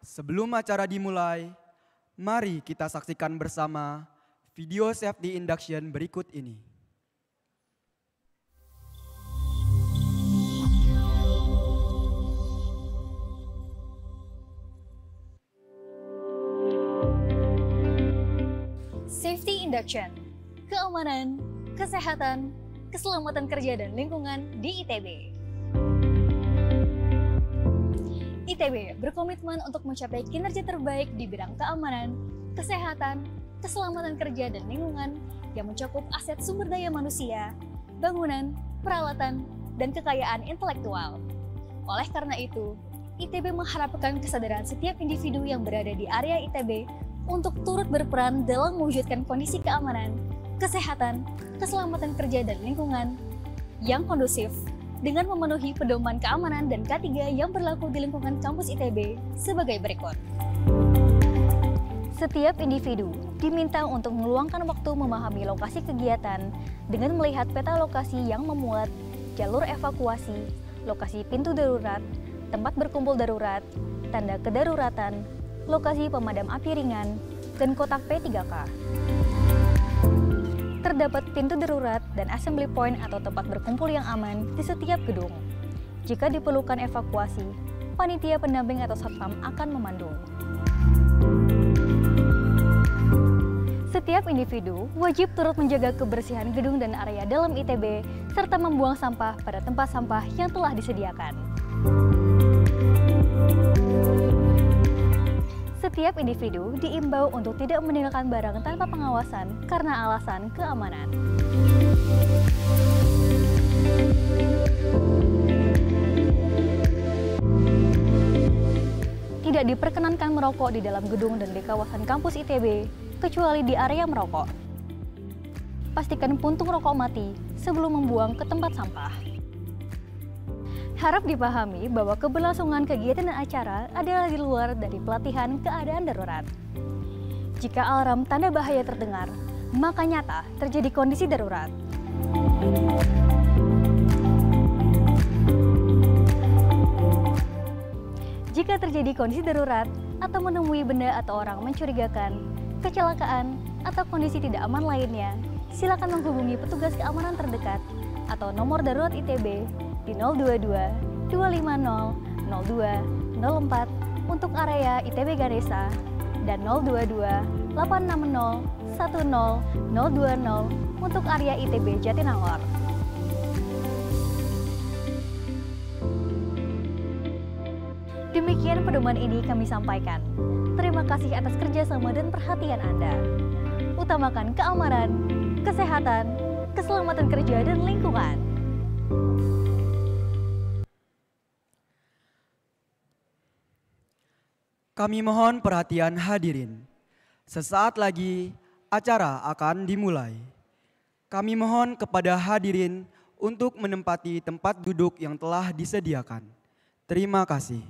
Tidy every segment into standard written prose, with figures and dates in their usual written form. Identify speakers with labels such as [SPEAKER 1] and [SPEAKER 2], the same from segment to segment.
[SPEAKER 1] Sebelum acara dimulai, mari kita saksikan bersama video safety induction berikut ini.
[SPEAKER 2] Safety Induction, keamanan, kesehatan, keselamatan kerja dan lingkungan di ITB. ITB berkomitmen untuk mencapai kinerja terbaik di bidang keamanan, kesehatan, keselamatan kerja dan lingkungan yang mencakup aset sumber daya manusia, bangunan, peralatan, dan kekayaan intelektual. Oleh karena itu, ITB mengharapkan kesadaran setiap individu yang berada di area ITB untuk turut berperan dalam mewujudkan kondisi keamanan, kesehatan, keselamatan kerja dan lingkungan yang kondusif dengan memenuhi pedoman keamanan dan K3 yang berlaku di lingkungan kampus ITB sebagai berikut. Setiap individu diminta untuk meluangkan waktu memahami lokasi kegiatan dengan melihat peta lokasi yang memuat jalur evakuasi, lokasi pintu darurat, tempat berkumpul darurat, tanda kedaruratan, lokasi pemadam api ringan, dan kotak P3K. Terdapat pintu darurat dan assembly point atau tempat berkumpul yang aman di setiap gedung. Jika diperlukan evakuasi, panitia pendamping atau satpam akan memandu. Setiap individu wajib turut menjaga kebersihan gedung dan area dalam ITB, serta membuang sampah pada tempat sampah yang telah disediakan. Setiap individu diimbau untuk tidak meninggalkan barang tanpa pengawasan karena alasan keamanan. Tidak diperkenankan merokok di dalam gedung dan di kawasan kampus ITB, kecuali di area merokok. Pastikan puntung rokok mati sebelum membuang ke tempat sampah. Harap dipahami bahwa keberlangsungan kegiatan dan acara adalah di luar dari pelatihan keadaan darurat. Jika alarm tanda bahaya terdengar, maka nyata terjadi kondisi darurat. Jika terjadi kondisi darurat atau menemui benda atau orang mencurigakan, kecelakaan, atau kondisi tidak aman lainnya, silakan menghubungi petugas keamanan terdekat atau nomor darurat ITB di 022 250 02 04 untuk area ITB Ganesha dan 022 860 10 020 untuk area ITB Jatinangor. Demikian pedoman ini kami sampaikan. Terima kasih atas kerjasama dan perhatian Anda. Utamakan keamanan, kesehatan, keselamatan kerja, dan lingkungan.
[SPEAKER 1] Kami mohon perhatian hadirin. Sesaat lagi acara akan dimulai. Kami mohon kepada hadirin untuk menempati tempat duduk yang telah disediakan. Terima kasih.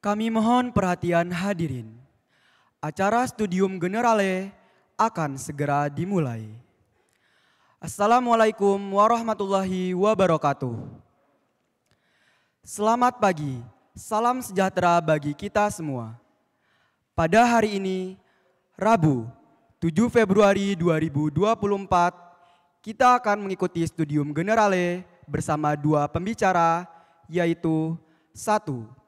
[SPEAKER 1] Kami mohon perhatian hadirin. Acara Studium Generale akan segera dimulai. Assalamualaikum warahmatullahi wabarakatuh. Selamat pagi, salam sejahtera bagi kita semua. Pada hari ini, Rabu, 7 Februari 2024, kita akan mengikuti Studium Generale bersama dua pembicara, yaitu 1.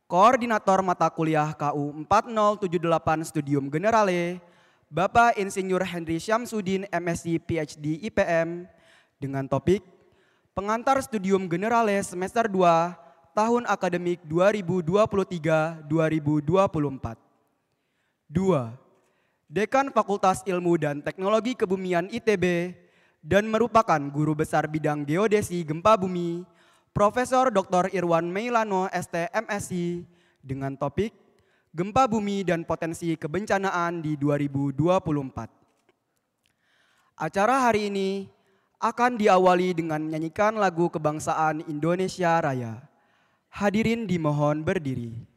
[SPEAKER 1] Koordinator Mata Kuliah KU 4078 Studium Generale, Bapak Insinyur Henry Syamsuddin MSc PhD IPM, dengan topik Pengantar Studium Generale Semester 2 Tahun Akademik 2023-2024. 2. Dekan Fakultas Ilmu dan Teknologi Kebumian ITB dan merupakan guru besar bidang geodesi gempa bumi, Profesor Dr. Irwan Meilano ST MSc, dengan topik Gempa Bumi dan Potensi Kebencanaan di 2024. Acara hari ini akan diawali dengan menyanyikan lagu kebangsaan Indonesia Raya. Hadirin dimohon berdiri.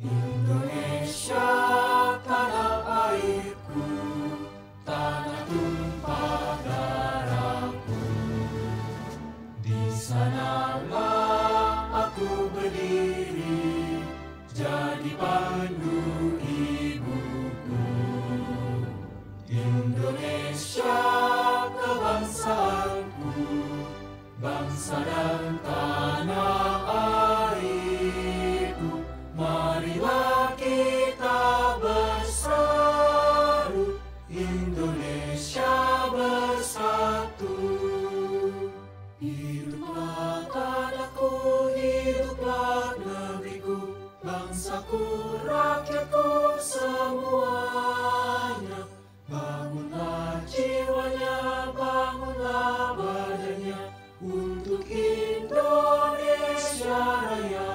[SPEAKER 3] Indonesia, tanah airku, tanah tumpah darahku. Di sanalah aku berdiri, jadi pandu ibuku. Indonesia, kebangsaanku, bangsa dan tanah airku. Marilah kita berseru, Indonesia bersatu. Hiduplah tanahku, hiduplah negeriku, bangsaku, rakyatku semuanya. Bangunlah jiwanya, bangunlah badannya, untuk Indonesia Raya.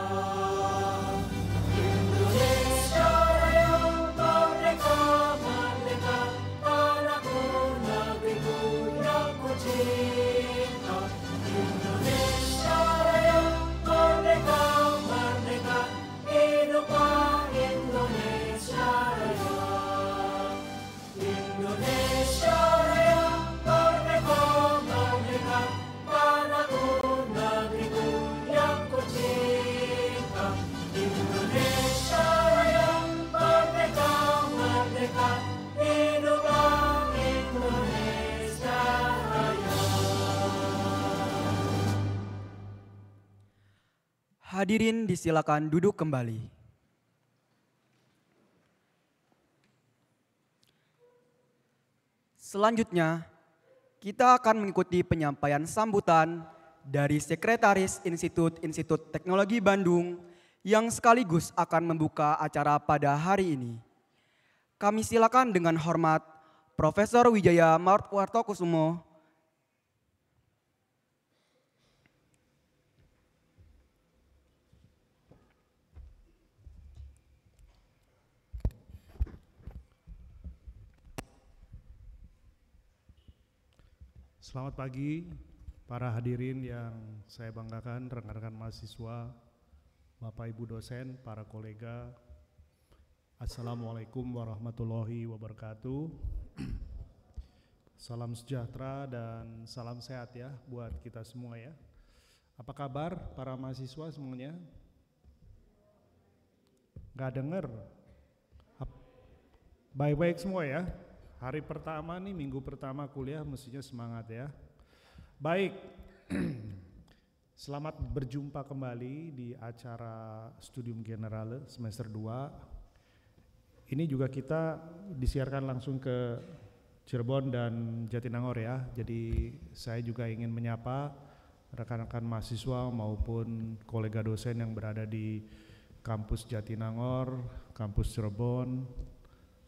[SPEAKER 1] Hadirin disilakan duduk kembali. Selanjutnya, kita akan mengikuti penyampaian sambutan dari Sekretaris Institut Teknologi Bandung yang sekaligus akan membuka acara pada hari ini. Kami silakan dengan hormat Profesor Wijaya Martwartokusumo.
[SPEAKER 4] Selamat pagi para hadirin yang saya banggakan, rekan-rekan mahasiswa, Bapak Ibu dosen, para kolega. Assalamualaikum warahmatullahi wabarakatuh. Salam sejahtera dan salam sehat ya buat kita semua ya. Apa kabar para mahasiswa semuanya? Gak denger? Baik-baik semua ya? Hari pertama nih, minggu pertama kuliah mestinya semangat ya. Baik, selamat berjumpa kembali di acara Studium Generale semester 2. Ini juga kita disiarkan langsung ke Cirebon dan Jatinangor ya. Jadi saya juga ingin menyapa rekan-rekan mahasiswa maupun kolega dosen yang berada di kampus Jatinangor, kampus Cirebon.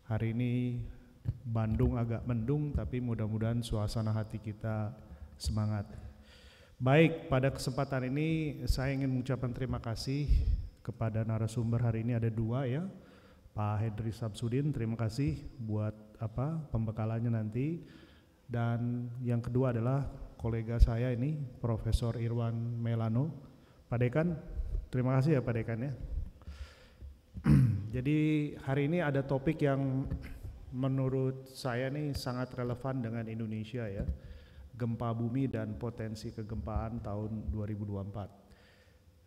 [SPEAKER 4] Hari ini Bandung agak mendung, tapi mudah-mudahan suasana hati kita semangat. Baik, pada kesempatan ini saya ingin mengucapkan terima kasih kepada narasumber hari ini ada dua ya, Pak Hendri Samsudin, terima kasih buat pembekalannya nanti. Dan yang kedua adalah kolega saya ini, Profesor Irwan Melano. Pak Dekan, terima kasih ya Pak Dekan ya. Jadi hari ini ada topik yang menurut saya nih sangat relevan dengan Indonesia ya, gempa bumi dan potensi kegempaan tahun 2024.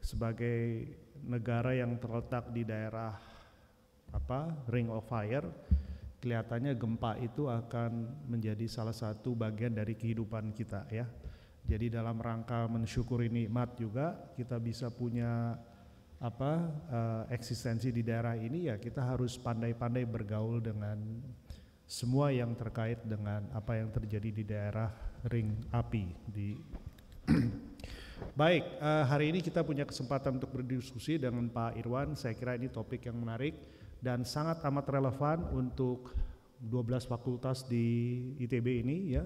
[SPEAKER 4] Sebagai negara yang terletak di daerah Ring of Fire, kelihatannya gempa itu akan menjadi salah satu bagian dari kehidupan kita ya. Jadi dalam rangka mensyukuri nikmat juga kita bisa punya eksistensi di daerah ini ya, kita harus pandai-pandai bergaul dengan semua yang terkait dengan apa yang terjadi di daerah ring api di Baik, hari ini kita punya kesempatan untuk berdiskusi dengan Pak Irwan. Saya kira ini topik yang menarik dan sangat amat relevan untuk 12 fakultas di ITB ini ya.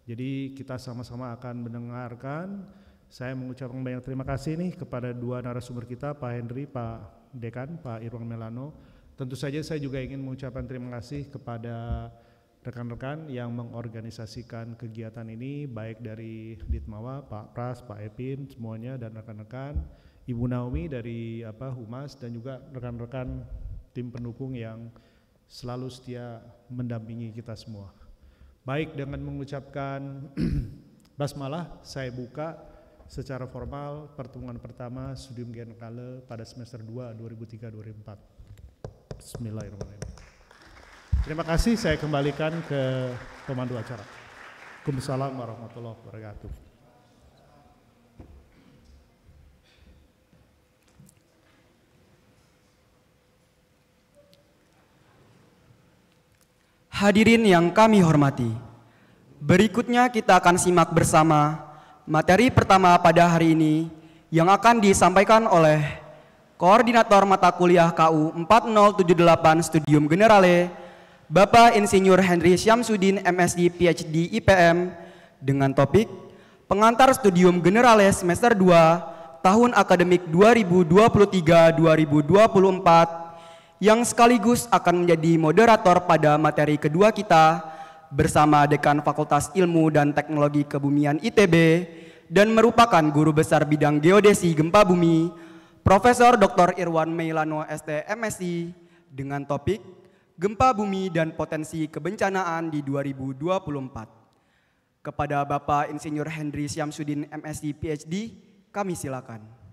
[SPEAKER 4] Jadi kita sama-sama akan mendengarkan. Saya mengucapkan banyak terima kasih nih kepada dua narasumber kita, Pak Hendri, Pak Dekan, Pak Irwan Melano. Tentu saja saya juga ingin mengucapkan terima kasih kepada rekan-rekan yang mengorganisasikan kegiatan ini, baik dari Ditmawa, Pak Pras, Pak Epin, semuanya, dan rekan-rekan, Ibu Naomi dari Humas, dan juga rekan-rekan tim pendukung yang selalu setia mendampingi kita semua. Baik, dengan mengucapkan basmalah, saya buka secara formal pertemuan pertama Studium Generale pada semester 2 2003-2004. Bismillahirrahmanirrahim. Terima kasih, saya kembalikan ke pemandu acara. Waalaikumsalam warahmatullahi wabarakatuh.
[SPEAKER 1] Hadirin yang kami hormati, berikutnya kita akan simak bersama materi pertama pada hari ini yang akan disampaikan oleh Koordinator Mata Kuliah KU 4078 Studium Generale, Bapak Insinyur Hendri Syamsudin MSc PhD IPM dengan topik Pengantar Studium Generale Semester 2 Tahun Akademik 2023-2024 yang sekaligus akan menjadi moderator pada materi kedua kita bersama Dekan Fakultas Ilmu dan Teknologi Kebumian ITB dan merupakan guru besar bidang geodesi gempa bumi, Profesor Dr. Irwan Melano ST MSc dengan topik Gempa Bumi dan Potensi Kebencanaan di 2024. Kepada Bapak Insinyur Hendri Syamsudin MSc PhD, kami silakan.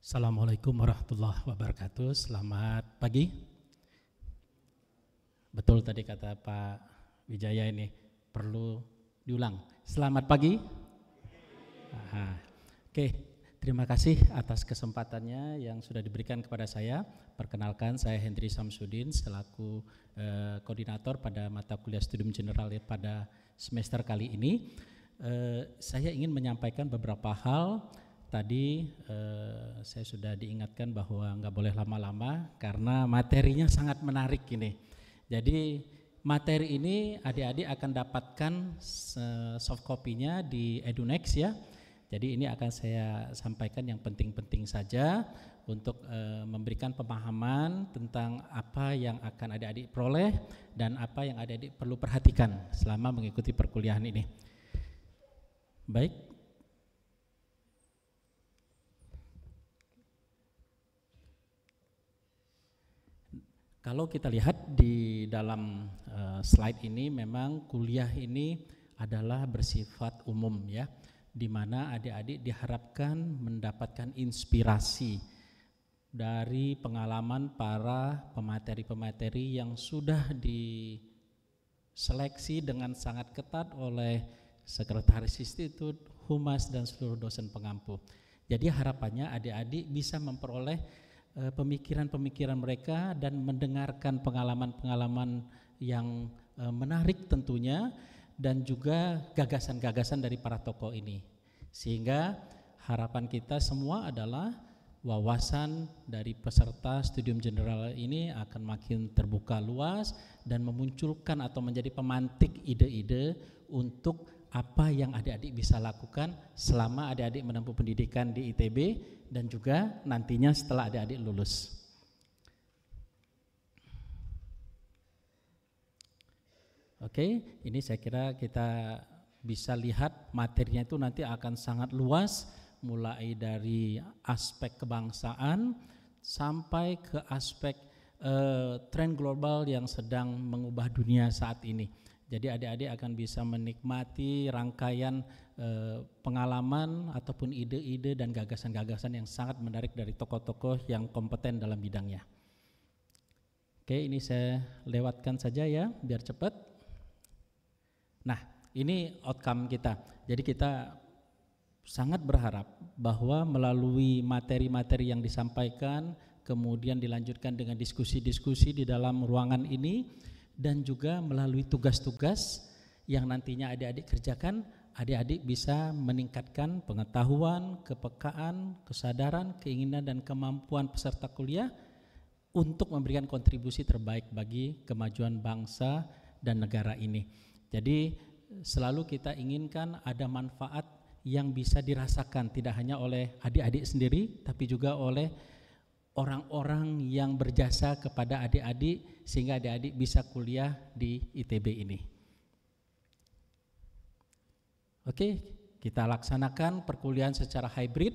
[SPEAKER 5] Assalamualaikum warahmatullahi wabarakatuh. Selamat pagi. Betul tadi kata Pak Wijaya ini perlu diulang. Selamat pagi. Oke, terima kasih atas kesempatannya yang sudah diberikan kepada saya. Perkenalkan, saya Hendri Syamsudin selaku koordinator pada mata kuliah Studium General pada semester kali ini. Saya ingin menyampaikan beberapa hal. Tadi saya sudah diingatkan bahwa nggak boleh lama-lama karena materinya sangat menarik ini. Jadi materi ini adik-adik akan dapatkan soft copy-nya di Edunext ya. Jadi ini akan saya sampaikan yang penting-penting saja untuk memberikan pemahaman tentang apa yang akan adik-adik peroleh dan apa yang adik-adik perlu perhatikan selama mengikuti perkuliahan ini. Baik. Kalau kita lihat di dalam slide ini memang kuliah ini adalah bersifat umum ya, di mana adik-adik diharapkan mendapatkan inspirasi dari pengalaman para pemateri-pemateri yang sudah diseleksi dengan sangat ketat oleh Sekretaris Institut, Humas dan seluruh dosen pengampu. Jadi harapannya adik-adik bisa memperoleh pemikiran-pemikiran mereka dan mendengarkan pengalaman-pengalaman yang menarik tentunya dan juga gagasan-gagasan dari para tokoh ini. Sehingga harapan kita semua adalah wawasan dari peserta studium general ini akan makin terbuka luas dan memunculkan atau menjadi pemantik ide-ide untuk apa yang adik-adik bisa lakukan selama adik-adik menempuh pendidikan di ITB dan juga nantinya setelah adik-adik lulus. Oke, ini saya kira kita bisa lihat materinya itu nanti akan sangat luas, mulai dari aspek kebangsaan sampai ke aspek tren global yang sedang mengubah dunia saat ini. Jadi adik-adik akan bisa menikmati rangkaian pengalaman ataupun ide-ide dan gagasan-gagasan yang sangat menarik dari tokoh-tokoh yang kompeten dalam bidangnya. Oke, ini saya lewatkan saja ya, biar cepat. Nah, ini outcome kita. Jadi kita sangat berharap bahwa melalui materi-materi yang disampaikan, kemudian dilanjutkan dengan diskusi-diskusi di dalam ruangan ini, dan juga melalui tugas-tugas yang nantinya adik-adik kerjakan, adik-adik bisa meningkatkan pengetahuan, kepekaan, kesadaran, keinginan, dan kemampuan peserta kuliah untuk memberikan kontribusi terbaik bagi kemajuan bangsa dan negara ini. Jadi selalu kita inginkan ada manfaat yang bisa dirasakan tidak hanya oleh adik-adik sendiri tapi juga oleh orang-orang yang berjasa kepada adik-adik sehingga adik-adik bisa kuliah di ITB ini. Oke, kita laksanakan perkuliahan secara hybrid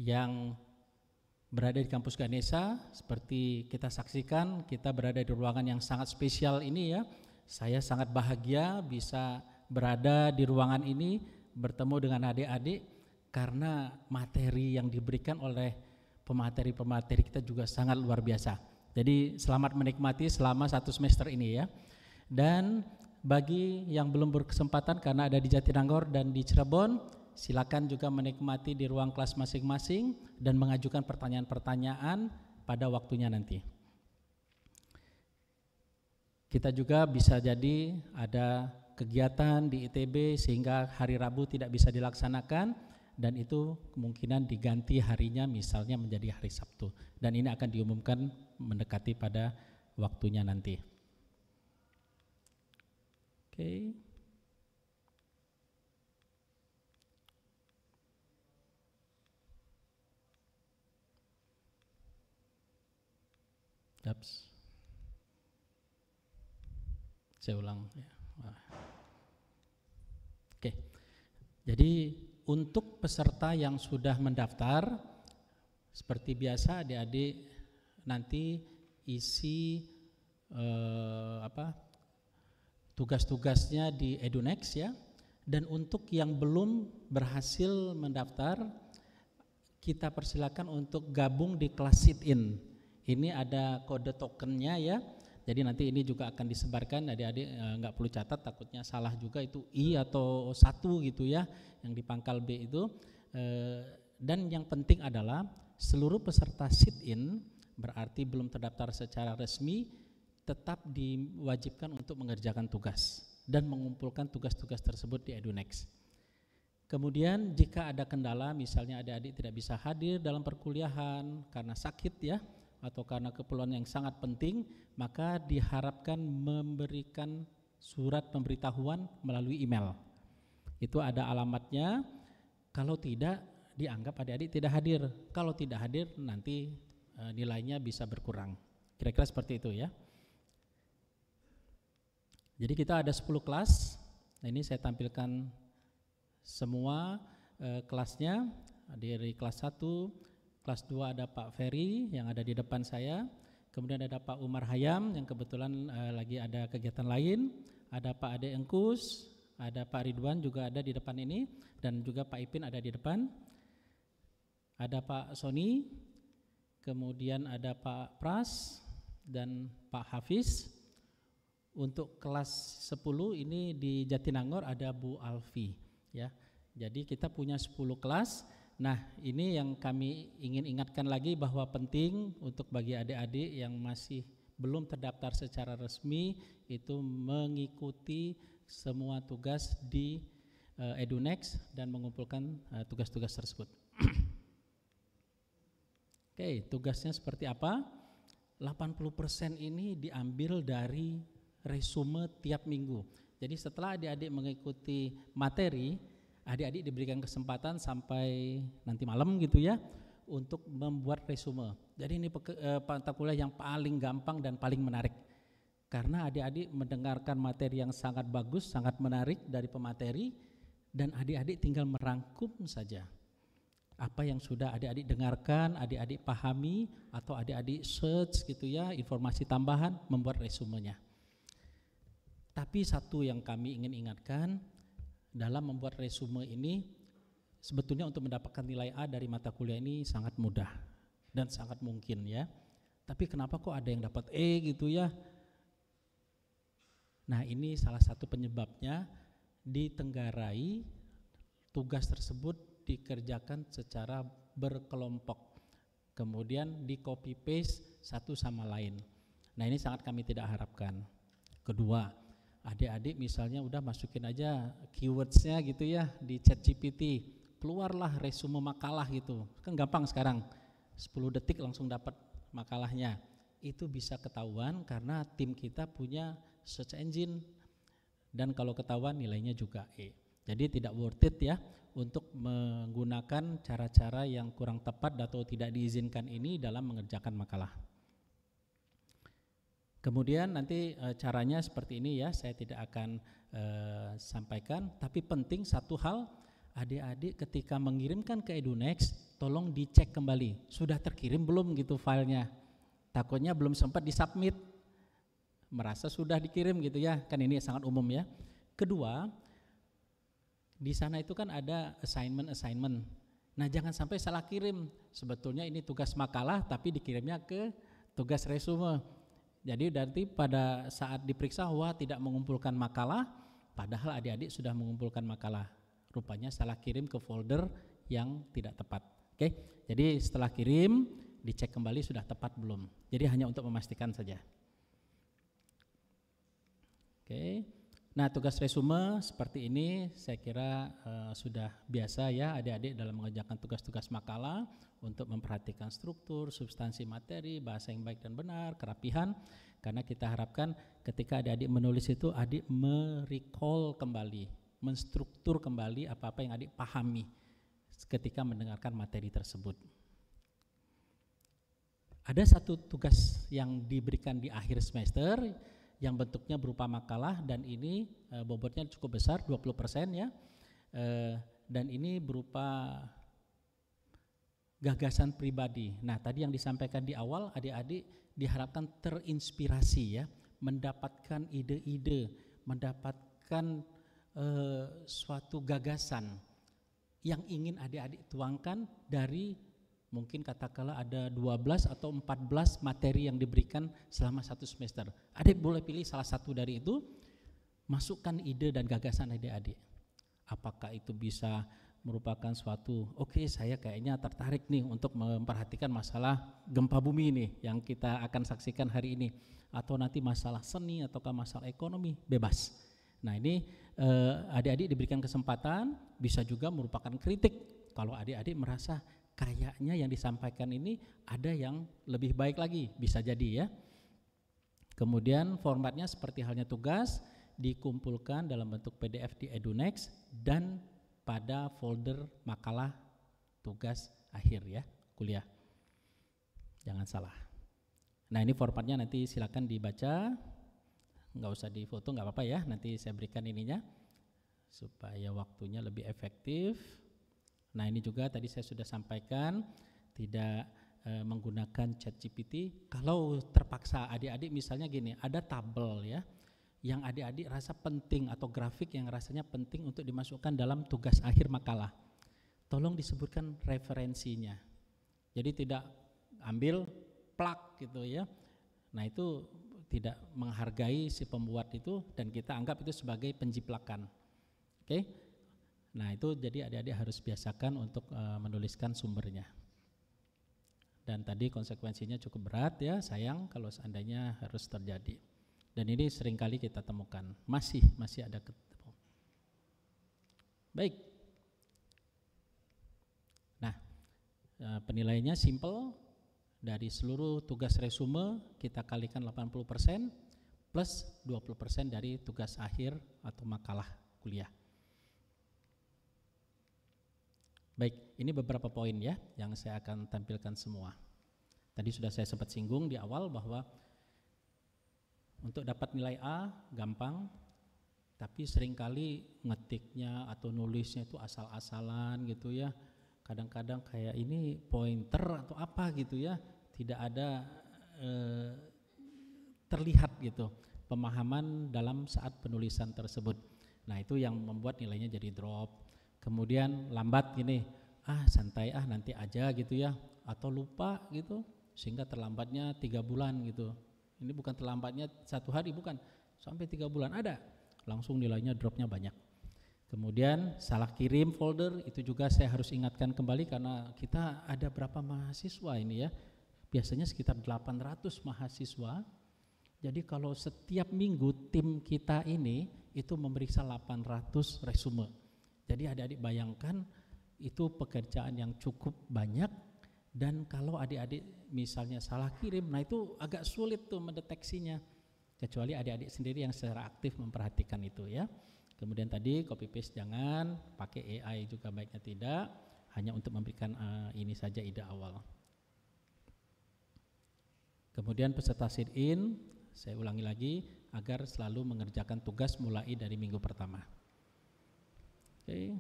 [SPEAKER 5] yang berada di kampus Ganesha. Seperti kita saksikan, kita berada di ruangan yang sangat spesial ini ya. Saya sangat bahagia bisa berada di ruangan ini bertemu dengan adik-adik karena materi yang diberikan oleh pemateri-pemateri kita juga sangat luar biasa. Jadi selamat menikmati selama 1 semester ini ya. Dan bagi yang belum berkesempatan karena ada di Jatinangor dan di Cirebon, silakan juga menikmati di ruang kelas masing-masing dan mengajukan pertanyaan-pertanyaan pada waktunya nanti. Kita juga bisa jadi ada kegiatan di ITB sehingga hari Rabu tidak bisa dilaksanakan dan itu kemungkinan diganti harinya misalnya menjadi hari Sabtu dan ini akan diumumkan mendekati pada waktunya nanti. Oke. Daps. Saya ulang ya. Oke. Jadi untuk peserta yang sudah mendaftar seperti biasa adik-adik nanti isi tugas-tugasnya di Edunext ya. Dan untuk yang belum berhasil mendaftar kita persilakan untuk gabung di kelas sit-in. Ini ada kode tokennya ya. Jadi nanti ini juga akan disebarkan, adik-adik nggak perlu catat, takutnya salah juga itu I atau 1 gitu ya, yang di pangkal B itu. Dan yang penting adalah seluruh peserta sit-in berarti belum terdaftar secara resmi tetap diwajibkan untuk mengerjakan tugas dan mengumpulkan tugas-tugas tersebut di Edunext. Kemudian jika ada kendala, misalnya adik-adik tidak bisa hadir dalam perkuliahan karena sakit ya, atau karena keperluan yang sangat penting, maka diharapkan memberikan surat pemberitahuan melalui email. Itu ada alamatnya, kalau tidak dianggap adik-adik tidak hadir. Kalau tidak hadir nanti nilainya bisa berkurang. Kira-kira seperti itu ya. Jadi kita ada 10 kelas, nah ini saya tampilkan semua kelasnya. Dari kelas 1, kelas 2 ada Pak Ferry yang ada di depan saya, kemudian ada Pak Umar Hayam yang kebetulan lagi ada kegiatan lain, ada Pak Ade Engkus, ada Pak Ridwan juga ada di depan ini, dan juga Pak Ipin ada di depan, ada Pak Sony, kemudian ada Pak Pras dan Pak Hafiz. Untuk kelas 10 ini di Jatinangor ada Bu Alfi ya. Jadi kita punya 10 kelas. Nah, ini yang kami ingin ingatkan lagi bahwa penting untuk bagi adik-adik yang masih belum terdaftar secara resmi itu mengikuti semua tugas di EduNext dan mengumpulkan tugas-tugas tersebut. Oke, tugasnya seperti apa? 80% ini diambil dari resume tiap minggu. Jadi setelah adik-adik mengikuti materi, adik-adik diberikan kesempatan sampai nanti malam gitu ya, untuk membuat resume. Jadi ini mata kuliah yang paling gampang dan paling menarik. Karena adik-adik mendengarkan materi yang sangat bagus, sangat menarik dari pemateri, dan adik-adik tinggal merangkum saja. Apa yang sudah adik-adik dengarkan, adik-adik pahami, atau adik-adik search gitu ya, informasi tambahan, membuat resumenya. Tapi satu yang kami ingin ingatkan, dalam membuat resume ini, sebetulnya untuk mendapatkan nilai A dari mata kuliah ini sangat mudah dan sangat mungkin ya. Tapi kenapa kok ada yang dapat E gitu ya? Nah, ini salah satu penyebabnya, ditenggarai tugas tersebut dikerjakan secara berkelompok, kemudian di copy paste satu sama lain. Nah, ini sangat kami tidak harapkan. Kedua, adik-adik misalnya udah masukin aja keywordsnya gitu ya di ChatGPT, keluarlah resume makalah gitu, kan gampang sekarang, 10 detik langsung dapat makalahnya. Itu bisa ketahuan karena tim kita punya search engine, dan kalau ketahuan nilainya juga E. Jadi tidak worth it ya untuk menggunakan cara-cara yang kurang tepat atau tidak diizinkan ini dalam mengerjakan makalah. Kemudian nanti caranya seperti ini ya, saya tidak akan sampaikan, tapi penting satu hal, adik-adik ketika mengirimkan ke EduNext, tolong dicek kembali, sudah terkirim belum gitu filenya. Takutnya belum sempat disubmit, merasa sudah dikirim gitu ya, kan ini sangat umum ya. Kedua, di sana itu kan ada assignment. Nah, jangan sampai salah kirim. Sebetulnya ini tugas makalah tapi dikirimnya ke tugas resume. Jadi nanti pada saat diperiksa, wah tidak mengumpulkan makalah, padahal adik-adik sudah mengumpulkan makalah. Rupanya salah kirim ke folder yang tidak tepat. Oke, jadi setelah kirim, dicek kembali sudah tepat belum. Jadi hanya untuk memastikan saja. Oke. Nah, tugas resume seperti ini saya kira sudah biasa ya adik-adik dalam mengerjakan tugas-tugas makalah untuk memperhatikan struktur, substansi materi, bahasa yang baik dan benar, kerapihan, karena kita harapkan ketika adik-adik menulis itu adik merecall kembali, menstruktur kembali apa-apa yang adik pahami ketika mendengarkan materi tersebut. Ada satu tugas yang diberikan di akhir semester yang bentuknya berupa makalah, dan ini bobotnya cukup besar, 20% ya, dan ini berupa gagasan pribadi. Nah, tadi yang disampaikan di awal, adik-adik diharapkan terinspirasi ya, mendapatkan ide-ide, mendapatkan suatu gagasan yang ingin adik-adik tuangkan dari mungkin katakanlah ada 12 atau 14 materi yang diberikan selama satu semester. Adik boleh pilih salah satu dari itu, masukkan ide dan gagasan adik-adik. Apakah itu bisa merupakan suatu, oke, saya kayaknya tertarik nih untuk memperhatikan masalah gempa bumi nih yang kita akan saksikan hari ini, atau nanti masalah seni ataukah masalah ekonomi, bebas. Nah, ini adik-adik diberikan kesempatan, bisa juga merupakan kritik kalau adik-adik merasa kayaknya yang disampaikan ini ada yang lebih baik lagi, bisa jadi ya. Kemudian formatnya seperti halnya tugas, dikumpulkan dalam bentuk PDF di EduNext dan pada folder makalah tugas akhir ya, kuliah. Jangan salah. Nah, ini formatnya nanti silakan dibaca, nggak usah difoto, nggak apa-apa ya, nanti saya berikan ininya supaya waktunya lebih efektif. Nah, ini juga tadi saya sudah sampaikan, tidak menggunakan ChatGPT. Kalau terpaksa adik-adik misalnya gini, ada tabel ya, yang adik-adik rasa penting atau grafik yang rasanya penting untuk dimasukkan dalam tugas akhir makalah. Tolong disebutkan referensinya. Jadi tidak ambil plak gitu ya. Nah, itu tidak menghargai si pembuat itu dan kita anggap itu sebagai penjiplakan. Oke? Nah, itu jadi adik-adik harus biasakan untuk menuliskan sumbernya. Dan tadi konsekuensinya cukup berat ya, sayang kalau seandainya harus terjadi. Dan ini seringkali kita temukan, masih ada ketemu. Baik. Nah, penilaiannya simple, dari seluruh tugas resume kita kalikan 80% plus 20% dari tugas akhir atau makalah kuliah. Baik, ini beberapa poin ya yang saya akan tampilkan semua. Tadi sudah saya sempat singgung di awal bahwa untuk dapat nilai A gampang, tapi seringkali ngetiknya atau nulisnya itu asal-asalan gitu ya. Kadang-kadang kayak ini pointer atau apa gitu ya, tidak ada terlihat gitu pemahaman dalam saat penulisan tersebut. Nah itu yang membuat nilainya jadi drop. Kemudian lambat gini, santai nanti aja gitu ya, atau lupa gitu, sehingga terlambatnya 3 bulan gitu. Ini bukan terlambatnya 1 hari, bukan, sampai 3 bulan ada, langsung nilainya dropnya banyak. Kemudian salah kirim folder, itu juga saya harus ingatkan kembali karena kita ada berapa mahasiswa ini ya, biasanya sekitar 800 mahasiswa. Jadi kalau setiap minggu tim kita ini itu memeriksa 800 resume. Jadi adik-adik bayangkan itu pekerjaan yang cukup banyak, dan kalau adik-adik misalnya salah kirim, nah itu agak sulit tuh mendeteksinya, kecuali adik-adik sendiri yang secara aktif memperhatikan itu ya. Kemudian tadi copy paste jangan, pakai AI juga baiknya tidak, hanya untuk memberikan ini saja ide awal. Kemudian peserta sit in, saya ulangi lagi agar selalu mengerjakan tugas mulai dari minggu pertama. Oke,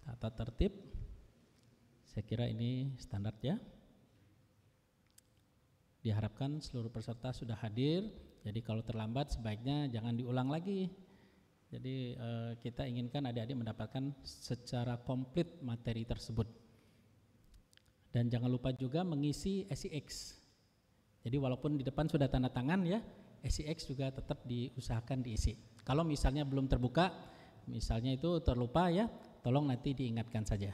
[SPEAKER 5] tata tertib, saya kira ini standar ya. Diharapkan seluruh peserta sudah hadir, jadi kalau terlambat sebaiknya jangan diulang lagi. Jadi kita inginkan adik-adik mendapatkan secara komplit materi tersebut. Dan jangan lupa juga mengisi SIX. Jadi walaupun di depan sudah tanda tangan ya, SIX juga tetap diusahakan diisi. Kalau misalnya belum terbuka, misalnya itu terlupa ya, tolong nanti diingatkan saja.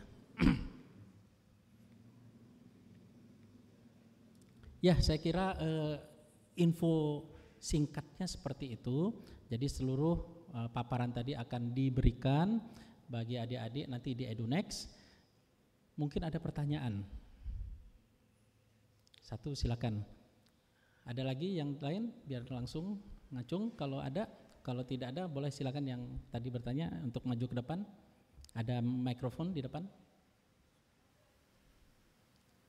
[SPEAKER 5] Ya, saya kira info singkatnya seperti itu. Jadi seluruh paparan tadi akan diberikan bagi adik-adik nanti di EduNext. Mungkin ada pertanyaan. Satu silakan. Ada lagi yang lain biar langsung ngacung kalau ada. Kalau tidak ada boleh silakan yang tadi bertanya untuk maju ke depan. Ada mikrofon di depan.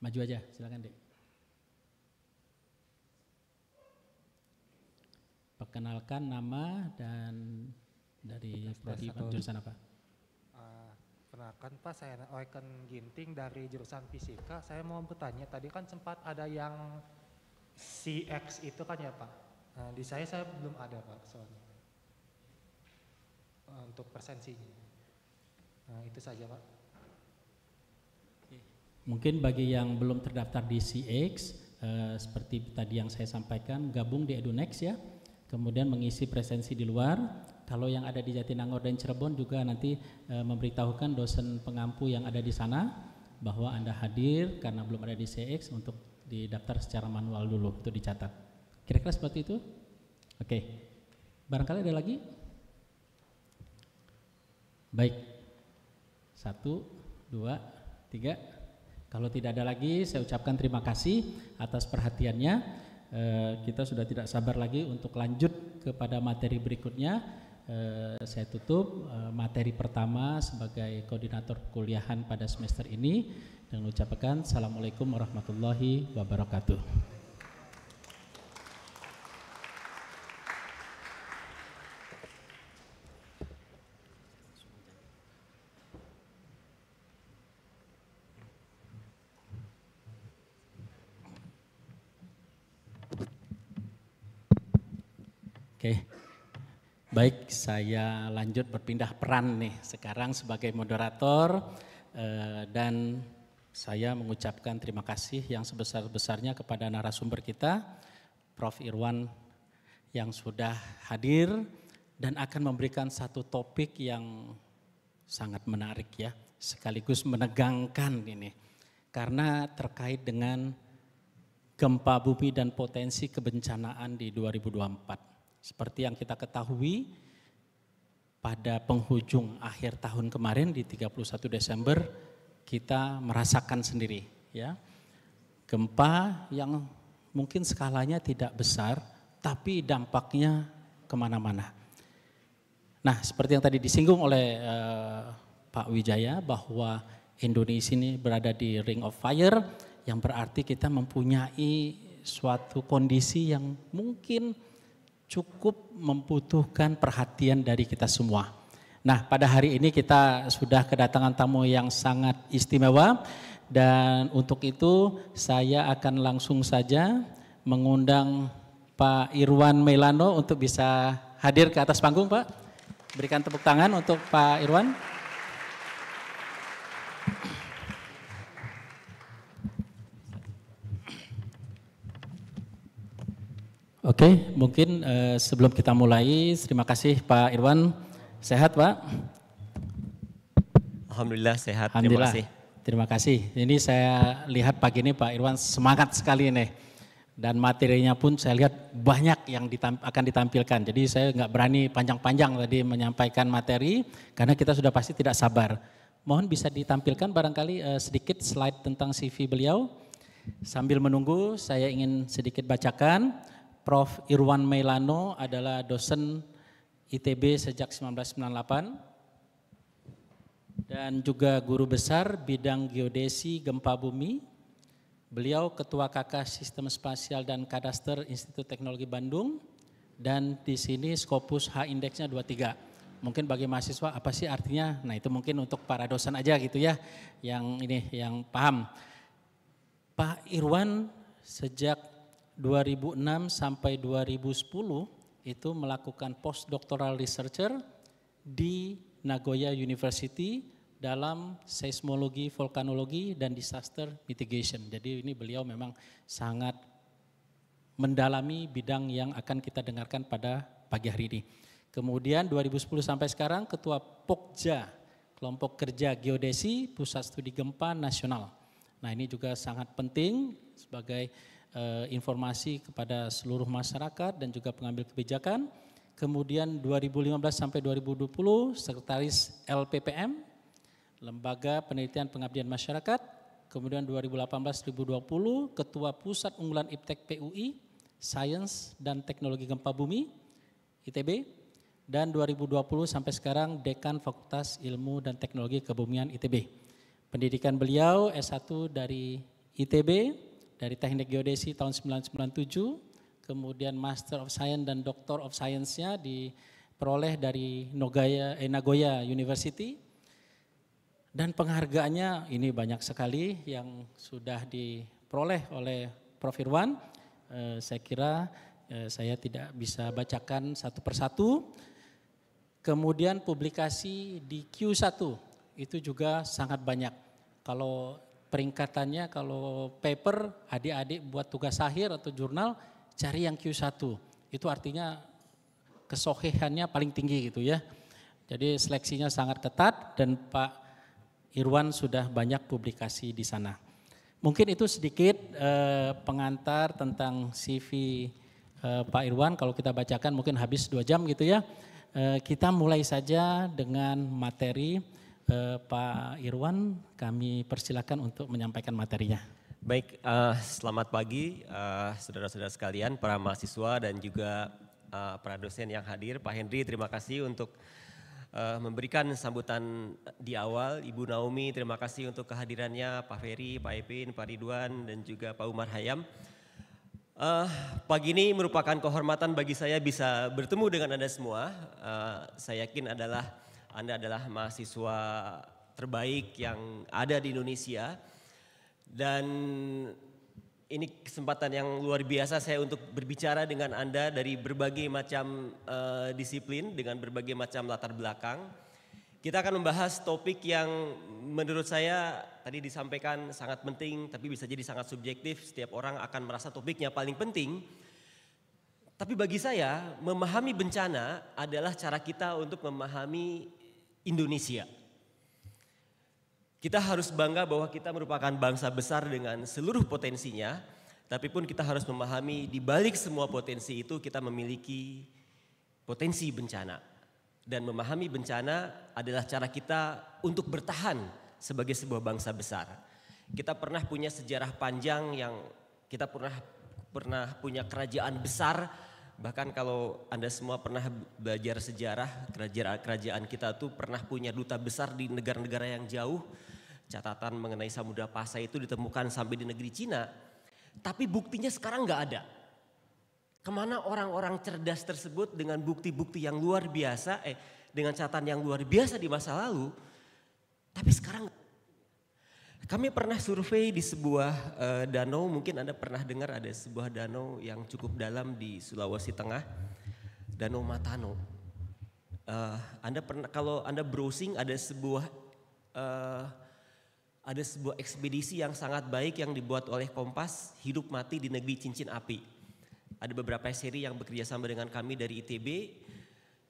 [SPEAKER 5] Maju aja, silakan Dek. Perkenalkan nama dan dari prodi jurusan apa?
[SPEAKER 6] Perkenalkan Pak, saya Oiken Ginting dari jurusan Fisika. Saya mau bertanya, tadi kan sempat ada yang CX itu kan ya Pak. Di saya belum ada Pak soalnya. Untuk persensinya. Itu saja Pak.
[SPEAKER 5] Mungkin bagi yang belum terdaftar di CX, seperti tadi yang saya sampaikan, gabung di EduNext ya. Kemudian mengisi presensi di luar. Kalau yang ada di Jatinangor dan Cirebon juga nanti memberitahukan dosen pengampu yang ada di sana bahwa Anda hadir karena belum ada di CX untuk didaftar secara manual dulu, itu dicatat. Kira-kira seperti itu? Oke. Barangkali ada lagi? Baik. 1, 2, 3. Kalau tidak ada lagi, saya ucapkan terima kasih atas perhatiannya. Kita sudah tidak sabar lagi untuk lanjut kepada materi berikutnya. Saya tutup materi pertama sebagai koordinator kuliahan pada semester ini dengan mengucapkan Assalamualaikum warahmatullahi wabarakatuh. Oke, baik, saya lanjut berpindah peran nih sekarang sebagai moderator dan saya mengucapkan terima kasih yang sebesar-besarnya kepada narasumber kita, Prof. Irwan yang sudah hadir dan akan memberikan satu topik yang sangat menarik ya, sekaligus menegangkan ini karena terkait dengan gempa bumi dan potensi kebencanaan di 2024. Seperti yang kita ketahui, pada penghujung akhir tahun kemarin di 31 Desember kita merasakan sendiri ya. Gempa yang mungkin skalanya tidak besar tapi dampaknya kemana-mana. Nah, seperti yang tadi disinggung oleh Pak Wijaya bahwa Indonesia ini berada di Ring of Fire, yang berarti kita mempunyai suatu kondisi yang mungkin cukup membutuhkan perhatian dari kita semua. Nah, pada hari ini kita sudah kedatangan tamu yang sangat istimewa, dan untuk itu saya akan langsung saja mengundang Pak Irwan Mailano untuk bisa hadir ke atas panggung, Pak. Berikan tepuk tangan untuk Pak Irwan. Oke, mungkin sebelum kita mulai, terima kasih Pak Irwan. Sehat, Pak?
[SPEAKER 7] Alhamdulillah sehat,
[SPEAKER 5] Alhamdulillah.
[SPEAKER 7] terima kasih.
[SPEAKER 5] Terima kasih. Ini saya lihat pagi ini Pak Irwan semangat sekali nih. Dan materinya pun saya lihat banyak yang akan ditampilkan. Jadi saya nggak berani panjang-panjang tadi menyampaikan materi karena kita sudah pasti tidak sabar. Mohon bisa ditampilkan barangkali sedikit slide tentang CV beliau. Sambil menunggu saya ingin sedikit bacakan. Prof. Irwan Mailano adalah dosen ITB sejak 1998 dan juga guru besar bidang geodesi gempa bumi. Beliau Ketua KK Sistem Spasial dan Kadaster Institut Teknologi Bandung, dan di sini Scopus H-indeksnya 23. Mungkin bagi mahasiswa apa sih artinya? Nah, itu mungkin untuk para dosen aja gitu ya, yang paham. Pak Irwan sejak 2006 sampai 2010 itu melakukan postdoctoral researcher di Nagoya University dalam seismologi, vulkanologi, dan disaster mitigation. Jadi ini beliau memang sangat mendalami bidang yang akan kita dengarkan pada pagi hari ini. Kemudian 2010 sampai sekarang Ketua Pokja, Kelompok Kerja Geodesi, Pusat Studi Gempa Nasional. Nah, ini juga sangat penting sebagai informasi kepada seluruh masyarakat dan juga pengambil kebijakan. Kemudian 2015 sampai 2020 Sekretaris LPPM, Lembaga Penelitian Pengabdian Masyarakat. Kemudian 2018-2020 Ketua Pusat Unggulan Iptek PUI, Sains dan Teknologi Gempa Bumi, ITB. Dan 2020 sampai sekarang Dekan Fakultas Ilmu dan Teknologi Kebumian ITB. Pendidikan beliau S1 dari ITB, dari Teknik Geodesi tahun 1997, kemudian Master of Science dan Doctor of Science-nya diperoleh dari Nagoya University. Dan penghargaannya ini banyak sekali yang sudah diperoleh oleh Prof. Irwan. Saya kira saya tidak bisa bacakan satu persatu. Kemudian publikasi di Q1 itu juga sangat banyak. Kalau peringkatannya, kalau paper adik-adik buat tugas akhir atau jurnal, cari yang Q1. Itu artinya kesohihannya paling tinggi gitu ya. Jadi seleksinya sangat ketat dan Pak Irwan sudah banyak publikasi di sana. Mungkin itu sedikit pengantar tentang CV Pak Irwan. Kalau kita bacakan mungkin habis 2 jam gitu ya. Kita mulai saja dengan materi. Pak Irwan, kami persilakan untuk menyampaikan materinya.
[SPEAKER 7] Baik, selamat pagi saudara-saudara sekalian, para mahasiswa dan juga para dosen yang hadir. Pak Henry, terima kasih untuk memberikan sambutan di awal. Ibu Naomi, terima kasih untuk kehadirannya. Pak Ferry, Pak Epin, Pak Ridwan, dan juga Pak Umar Hayam. Pagi ini merupakan kehormatan bagi saya bisa bertemu dengan Anda semua. Saya yakin Anda adalah mahasiswa terbaik yang ada di Indonesia. Dan ini kesempatan yang luar biasa saya untuk berbicara dengan Anda dari berbagai macam disiplin, dengan berbagai macam latar belakang. Kita akan membahas topik yang menurut saya tadi disampaikan sangat penting, tapi bisa jadi sangat subjektif. Setiap orang akan merasa topiknya paling penting. Tapi bagi saya, memahami bencana adalah cara kita untuk memahami Indonesia. Kita harus bangga bahwa kita merupakan bangsa besar dengan seluruh potensinya, tapi pun kita harus memahami di balik semua potensi itu kita memiliki potensi bencana. Dan memahami bencana adalah cara kita untuk bertahan sebagai sebuah bangsa besar. Kita pernah punya sejarah panjang yang kita pernah punya kerajaan besar. Bahkan kalau Anda semua pernah belajar sejarah, kerajaan kita tuh pernah punya duta besar di negara-negara yang jauh. Catatan mengenai Samudra Pasai itu ditemukan sampai di negeri Cina. Tapi buktinya sekarang nggak ada. Kemana orang-orang cerdas tersebut dengan bukti-bukti yang luar biasa, dengan catatan yang luar biasa di masa lalu, tapi sekarang kami pernah survei di sebuah danau, mungkin Anda pernah dengar ada sebuah danau yang cukup dalam di Sulawesi Tengah, Danau Matano. Kalau Anda browsing ada sebuah ekspedisi yang sangat baik yang dibuat oleh Kompas, Hidup Mati di Negeri Cincin Api. Ada beberapa seri yang bekerja sama dengan kami dari ITB.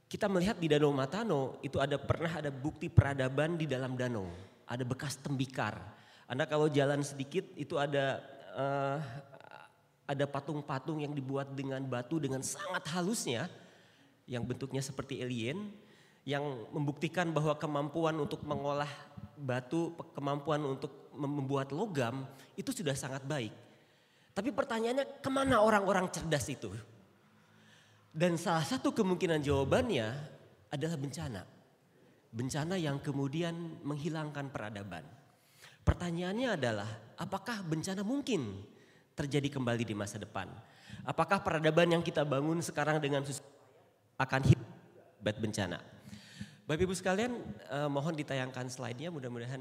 [SPEAKER 7] Kita melihat di Danau Matano itu pernah ada bukti peradaban di dalam danau. Ada bekas tembikar. Anda kalau jalan sedikit itu ada patung-patung yang dibuat dengan batu dengan sangat halusnya. Yang bentuknya seperti alien. Yang membuktikan bahwa kemampuan untuk mengolah batu, kemampuan untuk membuat logam itu sudah sangat baik. Tapi pertanyaannya kemana orang-orang cerdas itu? Dan salah satu kemungkinan jawabannya adalah bencana. Bencana yang kemudian menghilangkan peradaban. Pertanyaannya adalah apakah bencana mungkin terjadi kembali di masa depan? Apakah peradaban yang kita bangun sekarang dengan akan hilang akibat bencana? Bapak Ibu sekalian, mohon ditayangkan slide-nya, mudah-mudahan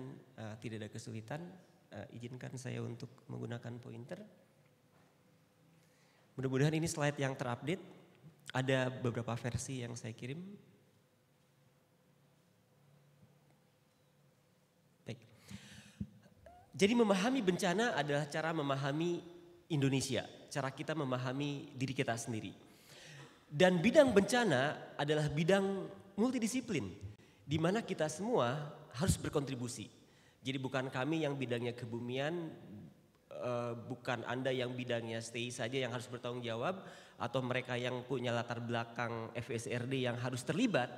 [SPEAKER 7] tidak ada kesulitan. Izinkan saya untuk menggunakan pointer. Mudah-mudahan ini slide yang terupdate. Ada beberapa versi yang saya kirim. Baik. Jadi memahami bencana adalah cara memahami Indonesia, cara kita memahami diri kita sendiri. Dan bidang bencana adalah bidang multidisiplin, di mana kita semua harus berkontribusi. Jadi bukan kami yang bidangnya kebumian, bukan Anda yang bidangnya stay saja yang harus bertanggung jawab, atau mereka yang punya latar belakang FSRD yang harus terlibat.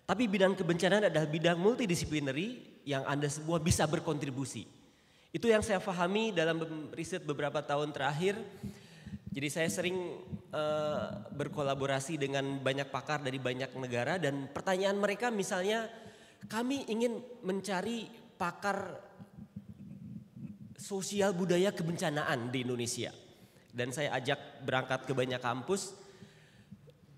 [SPEAKER 7] Tapi bidang kebencanaan adalah bidang multidisiplinary yang Anda semua bisa berkontribusi. Itu yang saya pahami dalam riset beberapa tahun terakhir. Jadi saya sering berkolaborasi dengan banyak pakar dari banyak negara, dan pertanyaan mereka misalnya, kami ingin mencari pakar sosial budaya kebencanaan di Indonesia. Dan saya ajak berangkat ke banyak kampus,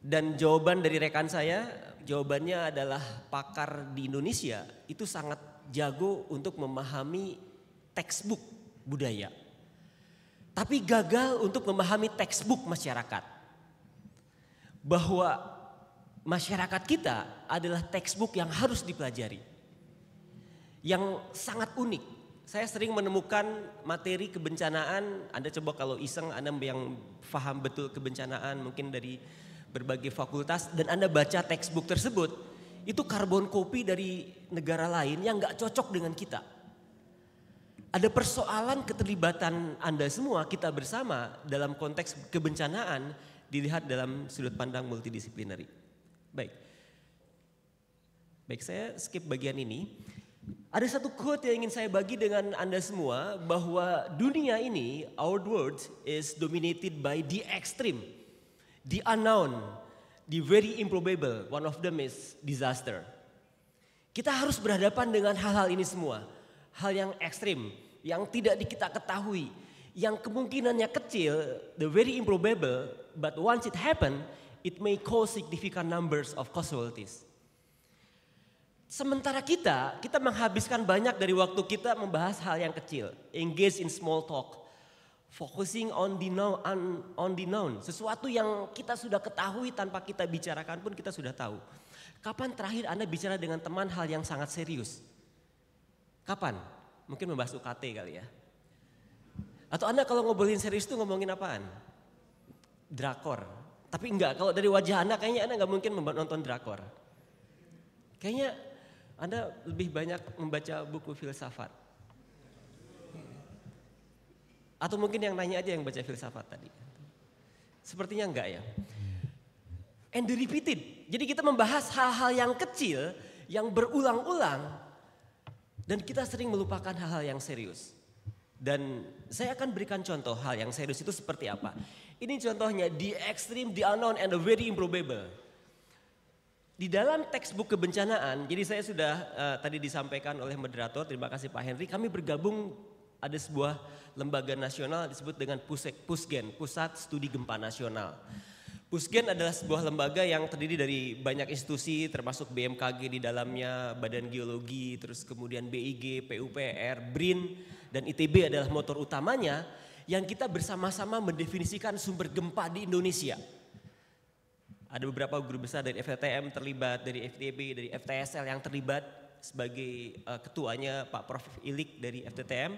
[SPEAKER 7] dan jawaban dari rekan saya, jawabannya adalah pakar di Indonesia itu sangat jago untuk memahami textbook budaya. Tapi gagal untuk memahami textbook masyarakat. Bahwa masyarakat kita adalah textbook yang harus dipelajari. Yang sangat unik. Saya sering menemukan materi kebencanaan, Anda coba kalau iseng, Anda yang paham betul kebencanaan mungkin dari berbagai fakultas, dan Anda baca textbook tersebut, itu karbon copy dari negara lain yang gak cocok dengan kita. Ada persoalan keterlibatan Anda semua, kita bersama dalam konteks kebencanaan dilihat dalam sudut pandang multidisiplinary. Baik, saya skip bagian ini. Ada satu quote yang ingin saya bagi dengan Anda semua, bahwa dunia ini, our world is dominated by the extreme, the unknown, the very improbable. One of them is disaster. Kita harus berhadapan dengan hal-hal ini semua. Hal yang ekstrim, yang tidak kita ketahui, yang kemungkinannya kecil, the very improbable, but once it happen, it may cause significant numbers of casualties. Sementara kita menghabiskan banyak dari waktu kita membahas hal yang kecil, engage in small talk, focusing on the known, sesuatu yang kita sudah ketahui tanpa kita bicarakan pun kita sudah tahu. Kapan terakhir Anda bicara dengan teman hal yang sangat serius? Kapan? Mungkin membahas UKT kali ya. Atau Anda kalau ngobrolin serius itu ngomongin apaan? Drakor. Tapi enggak, kalau dari wajah Anda kayaknya Anda nggak mungkin nonton drakor. Kayaknya Anda lebih banyak membaca buku filsafat. Atau mungkin yang nanya aja yang baca filsafat tadi. Sepertinya enggak ya. and the repeated. Jadi kita membahas hal-hal yang kecil, yang berulang-ulang, dan kita sering melupakan hal-hal yang serius. Dan saya akan berikan contoh hal yang serius itu seperti apa. Ini contohnya, the extreme, the unknown, and the very improbable. Di dalam textbook kebencanaan, jadi saya sudah tadi disampaikan oleh moderator, terima kasih Pak Henry, kami bergabung ada sebuah lembaga nasional disebut dengan PUSGEN, Pusat Studi Gempa Nasional. PUSGEN adalah sebuah lembaga yang terdiri dari banyak institusi termasuk BMKG di dalamnya, Badan Geologi, terus kemudian BIG, PUPR, BRIN, dan ITB adalah motor utamanya yang kita bersama-sama mendefinisikan sumber gempa di Indonesia. Ada beberapa guru besar dari FTTM terlibat, dari FTB, dari FTSL yang terlibat sebagai ketuanya Pak Prof. Ilik dari FTTM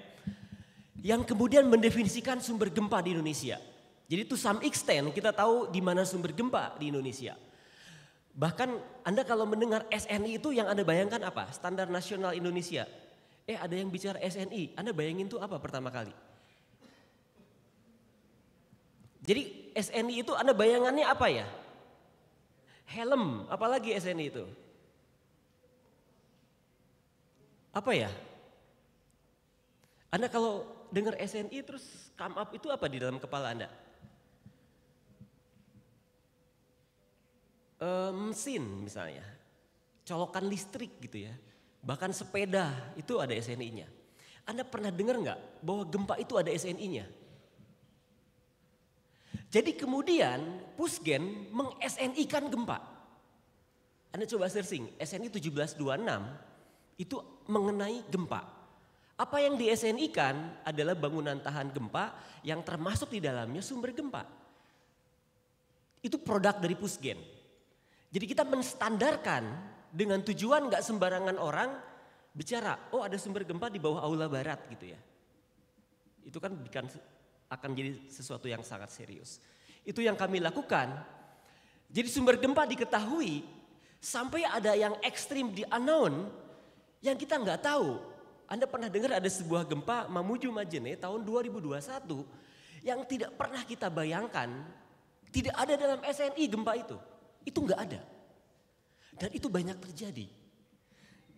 [SPEAKER 7] yang kemudian mendefinisikan sumber gempa di Indonesia. Jadi to some extent kita tahu di mana sumber gempa di Indonesia. Bahkan Anda kalau mendengar SNI itu yang Anda bayangkan apa? Standar Nasional Indonesia. Ada yang bicara SNI, Anda bayangin itu apa pertama kali? Jadi SNI itu Anda bayangannya apa ya? Helm, apalagi SNI itu? Apa ya? Anda kalau dengar SNI terus come up itu apa di dalam kepala Anda? Mesin misalnya, colokan listrik gitu ya, bahkan sepeda itu ada SNI-nya. Anda pernah dengar nggak bahwa gempa itu ada SNI-nya? Jadi kemudian PUSGEN meng-SNI-kan gempa. Anda coba searching, SNI 1726 itu mengenai gempa. Apa yang di SNI-kan adalah bangunan tahan gempa yang termasuk di dalamnya sumber gempa. Itu produk dari PUSGEN. Jadi kita menstandarkan dengan tujuan gak sembarangan orang bicara, oh ada sumber gempa di bawah aula barat gitu ya. Itu kan akan jadi sesuatu yang sangat serius. Itu yang kami lakukan. Jadi sumber gempa diketahui sampai ada yang ekstrim di unknown yang kita gak tahu. Anda pernah dengar ada sebuah gempa Mamuju Majene tahun 2021 yang tidak pernah kita bayangkan, tidak ada dalam SNI gempa itu. Itu enggak ada. Dan itu banyak terjadi.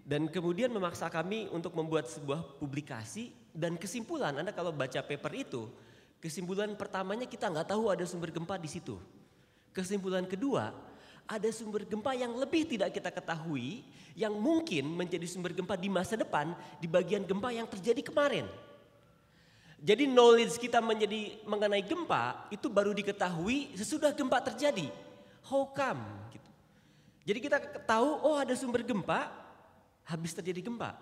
[SPEAKER 7] Dan kemudian memaksa kami untuk membuat sebuah publikasi dan kesimpulan, Anda kalau baca paper itu, kesimpulan pertamanya kita enggak tahu ada sumber gempa di situ. Kesimpulan kedua, ada sumber gempa yang lebih tidak kita ketahui yang mungkin menjadi sumber gempa di masa depan di bagian gempa yang terjadi kemarin. Jadi knowledge kita mengenai gempa itu baru diketahui sesudah gempa terjadi. How come? Gitu. Jadi kita tahu, oh ada sumber gempa, habis terjadi gempa.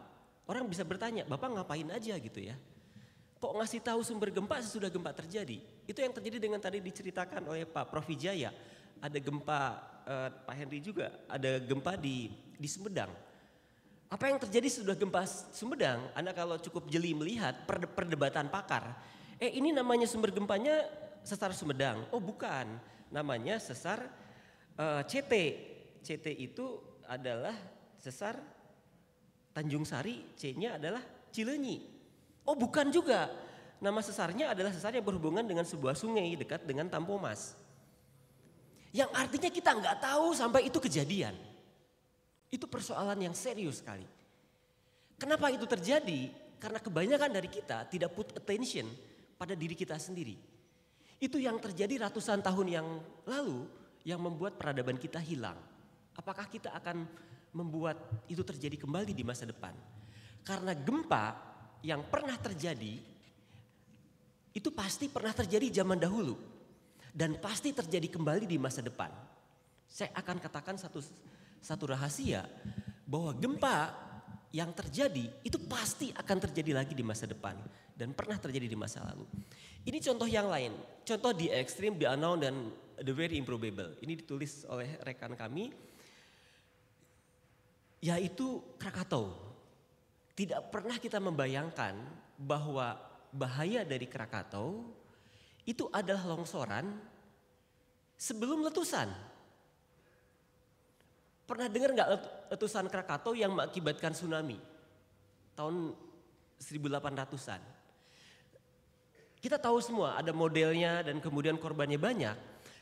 [SPEAKER 7] Orang bisa bertanya, Bapak ngapain aja gitu ya? Kok ngasih tahu sumber gempa sesudah gempa terjadi? Itu yang terjadi dengan tadi diceritakan oleh Pak Prof. Wijaya. Ada gempa, Pak Henry juga, ada gempa di Sumedang. Apa yang terjadi sesudah gempa Sumedang? Anda kalau cukup jeli melihat perdebatan pakar. Ini namanya sumber gempanya sesar Sumedang. Oh bukan, namanya sesar CT. CT itu adalah sesar Tanjung Sari, C-nya adalah Cileunyi. Oh bukan juga, nama sesarnya adalah sesar yang berhubungan dengan sebuah sungai dekat dengan Tampomas. Yang artinya kita nggak tahu sampai itu kejadian. Itu persoalan yang serius sekali. Kenapa itu terjadi? Karena kebanyakan dari kita tidak put attention pada diri kita sendiri. Itu yang terjadi ratusan tahun yang lalu yang membuat peradaban kita hilang. Apakah kita akan membuat itu terjadi kembali di masa depan? Karena gempa yang pernah terjadi itu pasti pernah terjadi zaman dahulu dan pasti terjadi kembali di masa depan. Saya akan katakan satu rahasia bahwa gempa yang terjadi itu pasti akan terjadi lagi di masa depan dan pernah terjadi di masa lalu. Ini contoh yang lain, contoh the extreme, the unknown, dan the very improbable. Ini ditulis oleh rekan kami, yaitu Krakatau. Tidak pernah kita membayangkan bahwa bahaya dari Krakatau itu adalah longsoran sebelum letusan. Pernah dengar nggak letusan Krakatau yang mengakibatkan tsunami tahun 1800-an? Kita tahu semua ada modelnya dan kemudian korbannya banyak.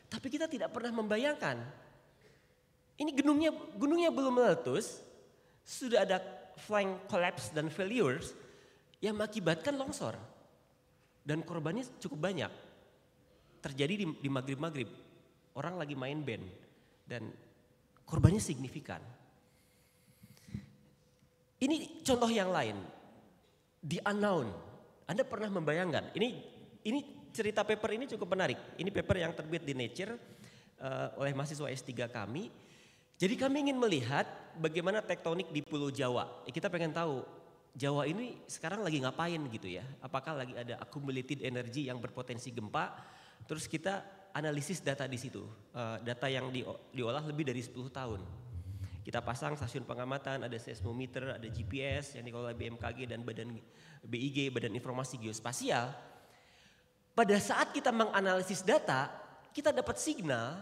[SPEAKER 7] Tapi kita tidak pernah membayangkan Ini gunungnya belum meletus, sudah ada flank collapse dan failures yang mengakibatkan longsor. Dan korbannya cukup banyak. Terjadi di maghrib-maghrib. Orang lagi main band dan korbannya signifikan. Ini contoh yang lain. The unknown. Anda pernah membayangkan, ini cerita paper ini cukup menarik. Ini paper yang terbit di Nature oleh mahasiswa S3 kami. Jadi kami ingin melihat bagaimana tektonik di Pulau Jawa. Kita pengen tahu Jawa ini sekarang lagi ngapain gitu ya. Apakah lagi ada accumulated energy yang berpotensi gempa. Terus kita analisis data di situ. Data yang diolah lebih dari 10 tahun. Kita pasang stasiun pengamatan, ada seismometer, ada GPS yang dikelola BMKG dan BIG, Badan Informasi Geospasial. Pada saat kita menganalisis data, kita dapat signal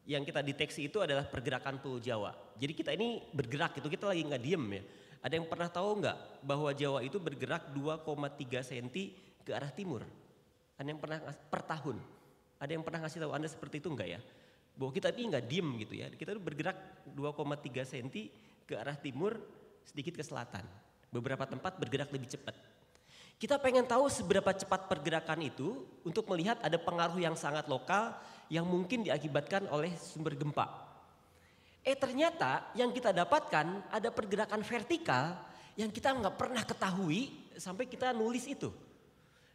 [SPEAKER 7] yang kita deteksi itu adalah pergerakan Pulau Jawa. Jadi kita ini bergerak itu, kita lagi nggak diem ya. Ada yang pernah tahu nggak bahwa Jawa itu bergerak 2,3 cm ke arah timur? Ada yang pernah per tahun? Ada yang pernah ngasih tahu Anda seperti itu enggak ya? Bahwa kita ini nggak diem gitu ya. Kita itu bergerak 2,3 cm ke arah timur, sedikit ke selatan. Beberapa tempat bergerak lebih cepat. Kita pengen tahu seberapa cepat pergerakan itu untuk melihat ada pengaruh yang sangat lokal yang mungkin diakibatkan oleh sumber gempa. Ternyata yang kita dapatkan ada pergerakan vertikal yang kita nggak pernah ketahui sampai kita nulis itu.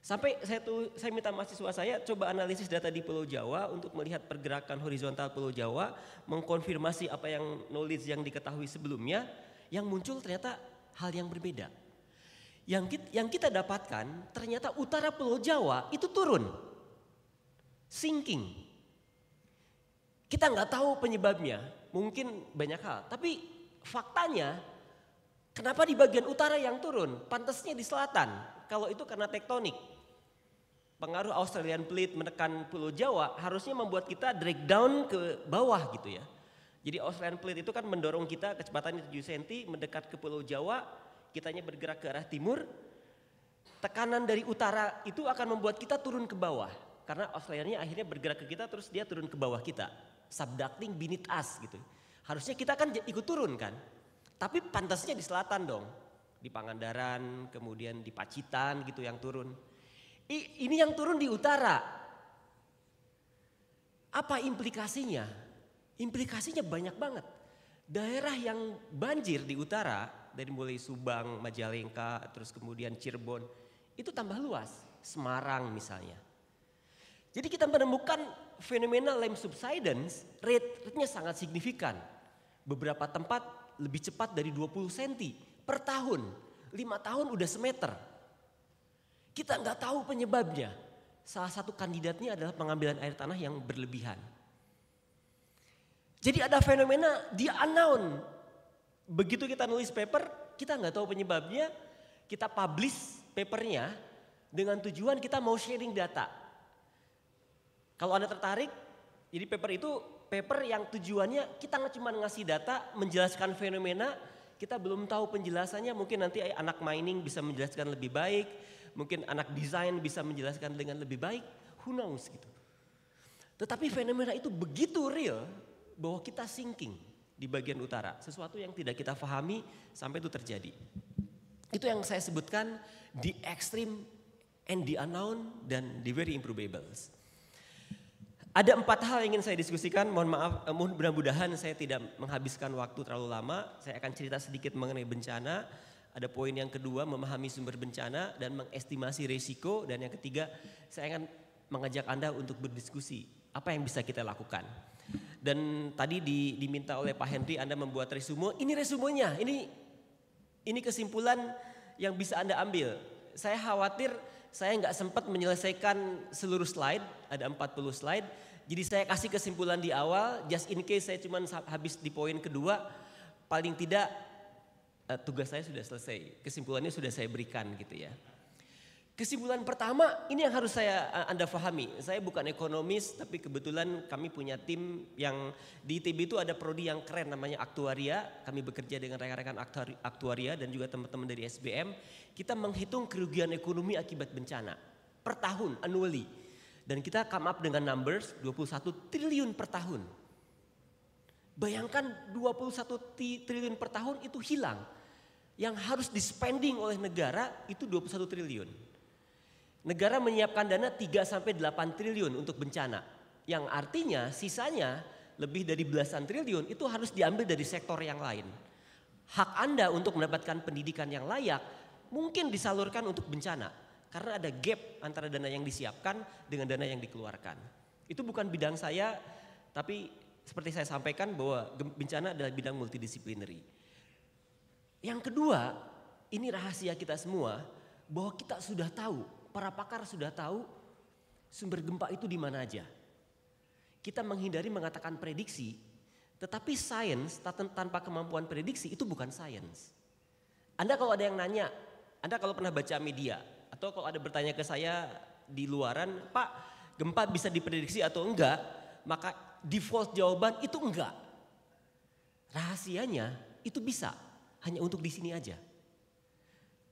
[SPEAKER 7] Sampai saya minta mahasiswa saya coba analisis data di Pulau Jawa untuk melihat pergerakan horizontal Pulau Jawa, mengkonfirmasi apa yang knowledge yang diketahui sebelumnya, yang muncul ternyata hal yang berbeda. Yang kita dapatkan ternyata utara Pulau Jawa itu turun, sinking. Kita nggak tahu penyebabnya, mungkin banyak hal. Tapi faktanya, kenapa di bagian utara yang turun? Pantasnya di selatan. Kalau itu karena tektonik. Pengaruh Australian Plate menekan Pulau Jawa harusnya membuat kita drag down ke bawah gitu ya. Jadi Australian Plate itu kan mendorong kita kecepatannya 7 cm mendekat ke Pulau Jawa. Kitanya bergerak ke arah timur, tekanan dari utara itu akan membuat kita turun ke bawah. Karena Australianya akhirnya bergerak ke kita terus dia turun ke bawah kita. Subducting beneath us gitu. Harusnya kita kan ikut turun kan. Tapi pantasnya di selatan dong. Di Pangandaran, kemudian di Pacitan gitu yang turun. Ini yang turun di utara. Apa implikasinya? Implikasinya banyak banget. Daerah yang banjir di utara, dari mulai Subang, Majalengka, terus kemudian Cirebon, itu tambah luas. Semarang misalnya. Jadi kita menemukan fenomena land subsidence, rate-nya sangat signifikan. Beberapa tempat lebih cepat dari 20 cm per tahun. 5 tahun udah semeter. Kita nggak tahu penyebabnya. Salah satu kandidatnya adalah pengambilan air tanah yang berlebihan. Jadi ada fenomena the unknown. Begitu kita nulis paper, kita nggak tahu penyebabnya, kita publish papernya dengan tujuan kita mau sharing data. Kalau Anda tertarik, jadi paper itu paper yang tujuannya kita nggak cuma ngasih data, menjelaskan fenomena, kita belum tahu penjelasannya, mungkin nanti anak mining bisa menjelaskan lebih baik, mungkin anak desain bisa menjelaskan dengan lebih baik, who knows gitu. Tetapi fenomena itu begitu real bahwa kita sinking di bagian utara, sesuatu yang tidak kita pahami sampai itu terjadi. Itu yang saya sebutkan the extreme and the unknown dan the very improbables. Ada 4 hal yang ingin saya diskusikan, mohon maaf, mudah-mudahan saya tidak menghabiskan waktu terlalu lama. Saya akan cerita sedikit mengenai bencana. Ada poin yang kedua, memahami sumber bencana dan mengestimasi risiko. Dan yang ketiga, saya akan mengajak Anda untuk berdiskusi apa yang bisa kita lakukan. Dan tadi diminta oleh Pak Henry Anda membuat resume. Ini resumenya, ini kesimpulan yang bisa Anda ambil. Saya khawatir saya nggak sempat menyelesaikan seluruh slide, ada 40 slide. Jadi saya kasih kesimpulan di awal, just in case saya cuma habis di poin kedua, paling tidak tugas saya sudah selesai, kesimpulannya sudah saya berikan gitu ya. Kesimpulan pertama, ini yang harus Anda pahami. Saya bukan ekonomis, tapi kebetulan kami punya tim yang di ITB itu ada prodi yang keren namanya aktuaria. Kami bekerja dengan rekan-rekan aktuaria dan juga teman-teman dari SBM. Kita menghitung kerugian ekonomi akibat bencana per tahun, annually. Dan kita come up dengan numbers 21 triliun per tahun. Bayangkan 21 triliun per tahun itu hilang. Yang harus di-spending oleh negara itu 21 triliun. Negara menyiapkan dana 3-8 triliun untuk bencana. Yang artinya sisanya lebih dari belasan triliun itu harus diambil dari sektor yang lain. Hak Anda untuk mendapatkan pendidikan yang layak mungkin disalurkan untuk bencana. Karena ada gap antara dana yang disiapkan dengan dana yang dikeluarkan. Itu bukan bidang saya, tapi seperti saya sampaikan bahwa bencana adalah bidang multidisiplinary. Yang kedua, ini rahasia kita semua, bahwa kita sudah tahu, para pakar sudah tahu sumber gempa itu di mana aja. Kita menghindari mengatakan prediksi, tetapi sains tanpa kemampuan prediksi itu bukan sains. Anda kalau ada yang nanya, Anda kalau pernah baca media, atau kalau ada bertanya ke saya di luaran, Pak, gempa bisa diprediksi atau enggak? Maka default jawaban itu enggak. Rahasianya itu bisa, hanya untuk di sini aja.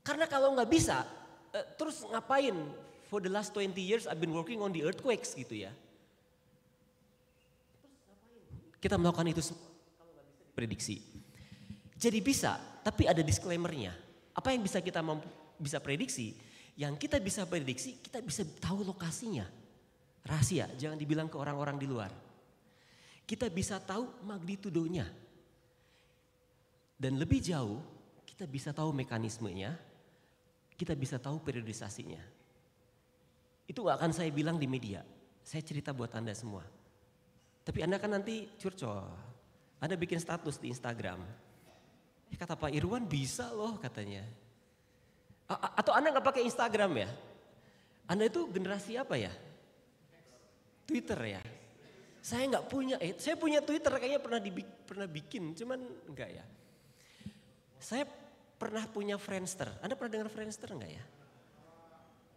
[SPEAKER 7] Karena kalau nggak bisa, terus ngapain? For the last 20 years I've been working on the earthquakes gitu ya. Kita melakukan itu semua kalau nggak bisa diprediksi. Jadi bisa, tapi ada disclaimer-nya. Apa yang bisa kita bisa prediksi? Yang kita bisa prediksi, kita bisa tahu lokasinya. Rahasia, jangan dibilang ke orang-orang di luar. Kita bisa tahu magnitudonya. Dan lebih jauh, kita bisa tahu mekanismenya, kita bisa tahu periodisasinya. Itu gak akan saya bilang di media, saya cerita buat Anda semua. Tapi Anda kan nanti curcol, Anda bikin status di Instagram. Kata Pak Irwan bisa loh katanya. Atau Anda gak pakai Instagram ya? Anda itu generasi apa ya? Twitter ya? Saya gak punya, saya punya Twitter kayaknya pernah bikin, cuman enggak ya. Saya pernah punya Friendster. Anda pernah dengar Friendster enggak ya?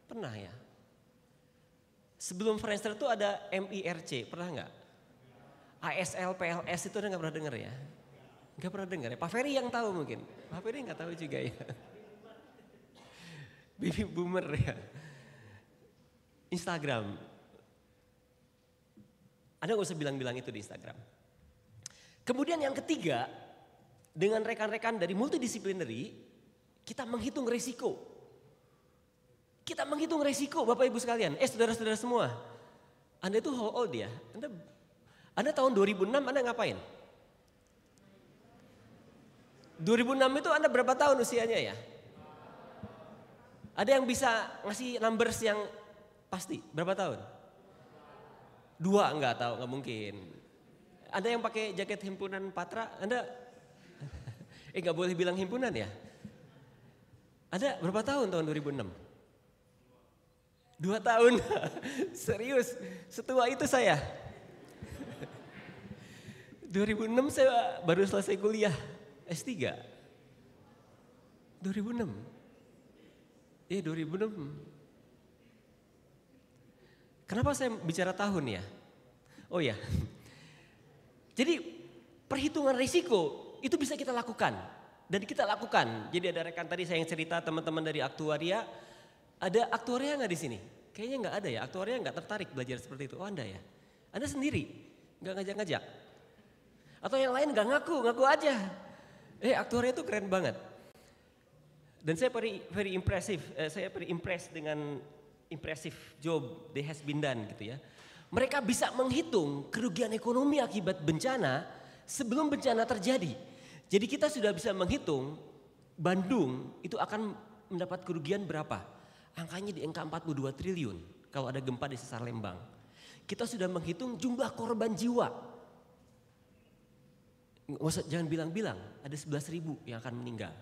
[SPEAKER 7] Pernah ya. Sebelum Friendster itu ada MIRC, pernah enggak? ASL, PLS itu Anda enggak pernah dengar ya? Enggak pernah dengar ya? Pak Ferry yang tahu mungkin. Pak Ferry enggak tahu juga ya. Baby boomer ya. Instagram. Anda enggak usah bilang-bilang itu di Instagram. Kemudian yang ketiga, dengan rekan-rekan dari multidisciplinary, kita menghitung resiko. Kita menghitung resiko Bapak Ibu sekalian. Saudara-saudara semua. Anda itu how old ya? Anda tahun 2006 Anda ngapain? 2006 itu Anda berapa tahun usianya ya? Ada yang bisa ngasih numbers yang pasti? Berapa tahun? 2 enggak tahu, enggak mungkin. Ada yang pakai jaket himpunan Patra? Anda enggak boleh bilang himpunan ya? Ada berapa tahun 2006? 2 tahun. Serius, setua itu saya. 2006 saya baru selesai kuliah S3. 2006. 2006. Kenapa saya bicara tahun ya? Oh ya. Jadi perhitungan risiko itu bisa kita lakukan. Dan kita lakukan. Jadi ada rekan tadi saya yang cerita teman-teman dari aktuaria. Ada aktuaria nggak di sini? Kayaknya nggak ada ya. Aktuaria nggak tertarik belajar seperti itu. Oh Anda ya? Anda sendiri? Nggak ngajak-ngajak? Atau yang lain nggak ngaku aja. Aktuaria itu keren banget. Dan saya very impressive. Saya very impressed dengan impressive job that has been done gitu ya. Mereka bisa menghitung kerugian ekonomi akibat bencana sebelum bencana terjadi. Jadi kita sudah bisa menghitung Bandung itu akan mendapat kerugian berapa. Angkanya di angka 42 triliun kalau ada gempa di sesar Lembang. Kita sudah menghitung jumlah korban jiwa. Jangan bilang-bilang ada 11.000 yang akan meninggal.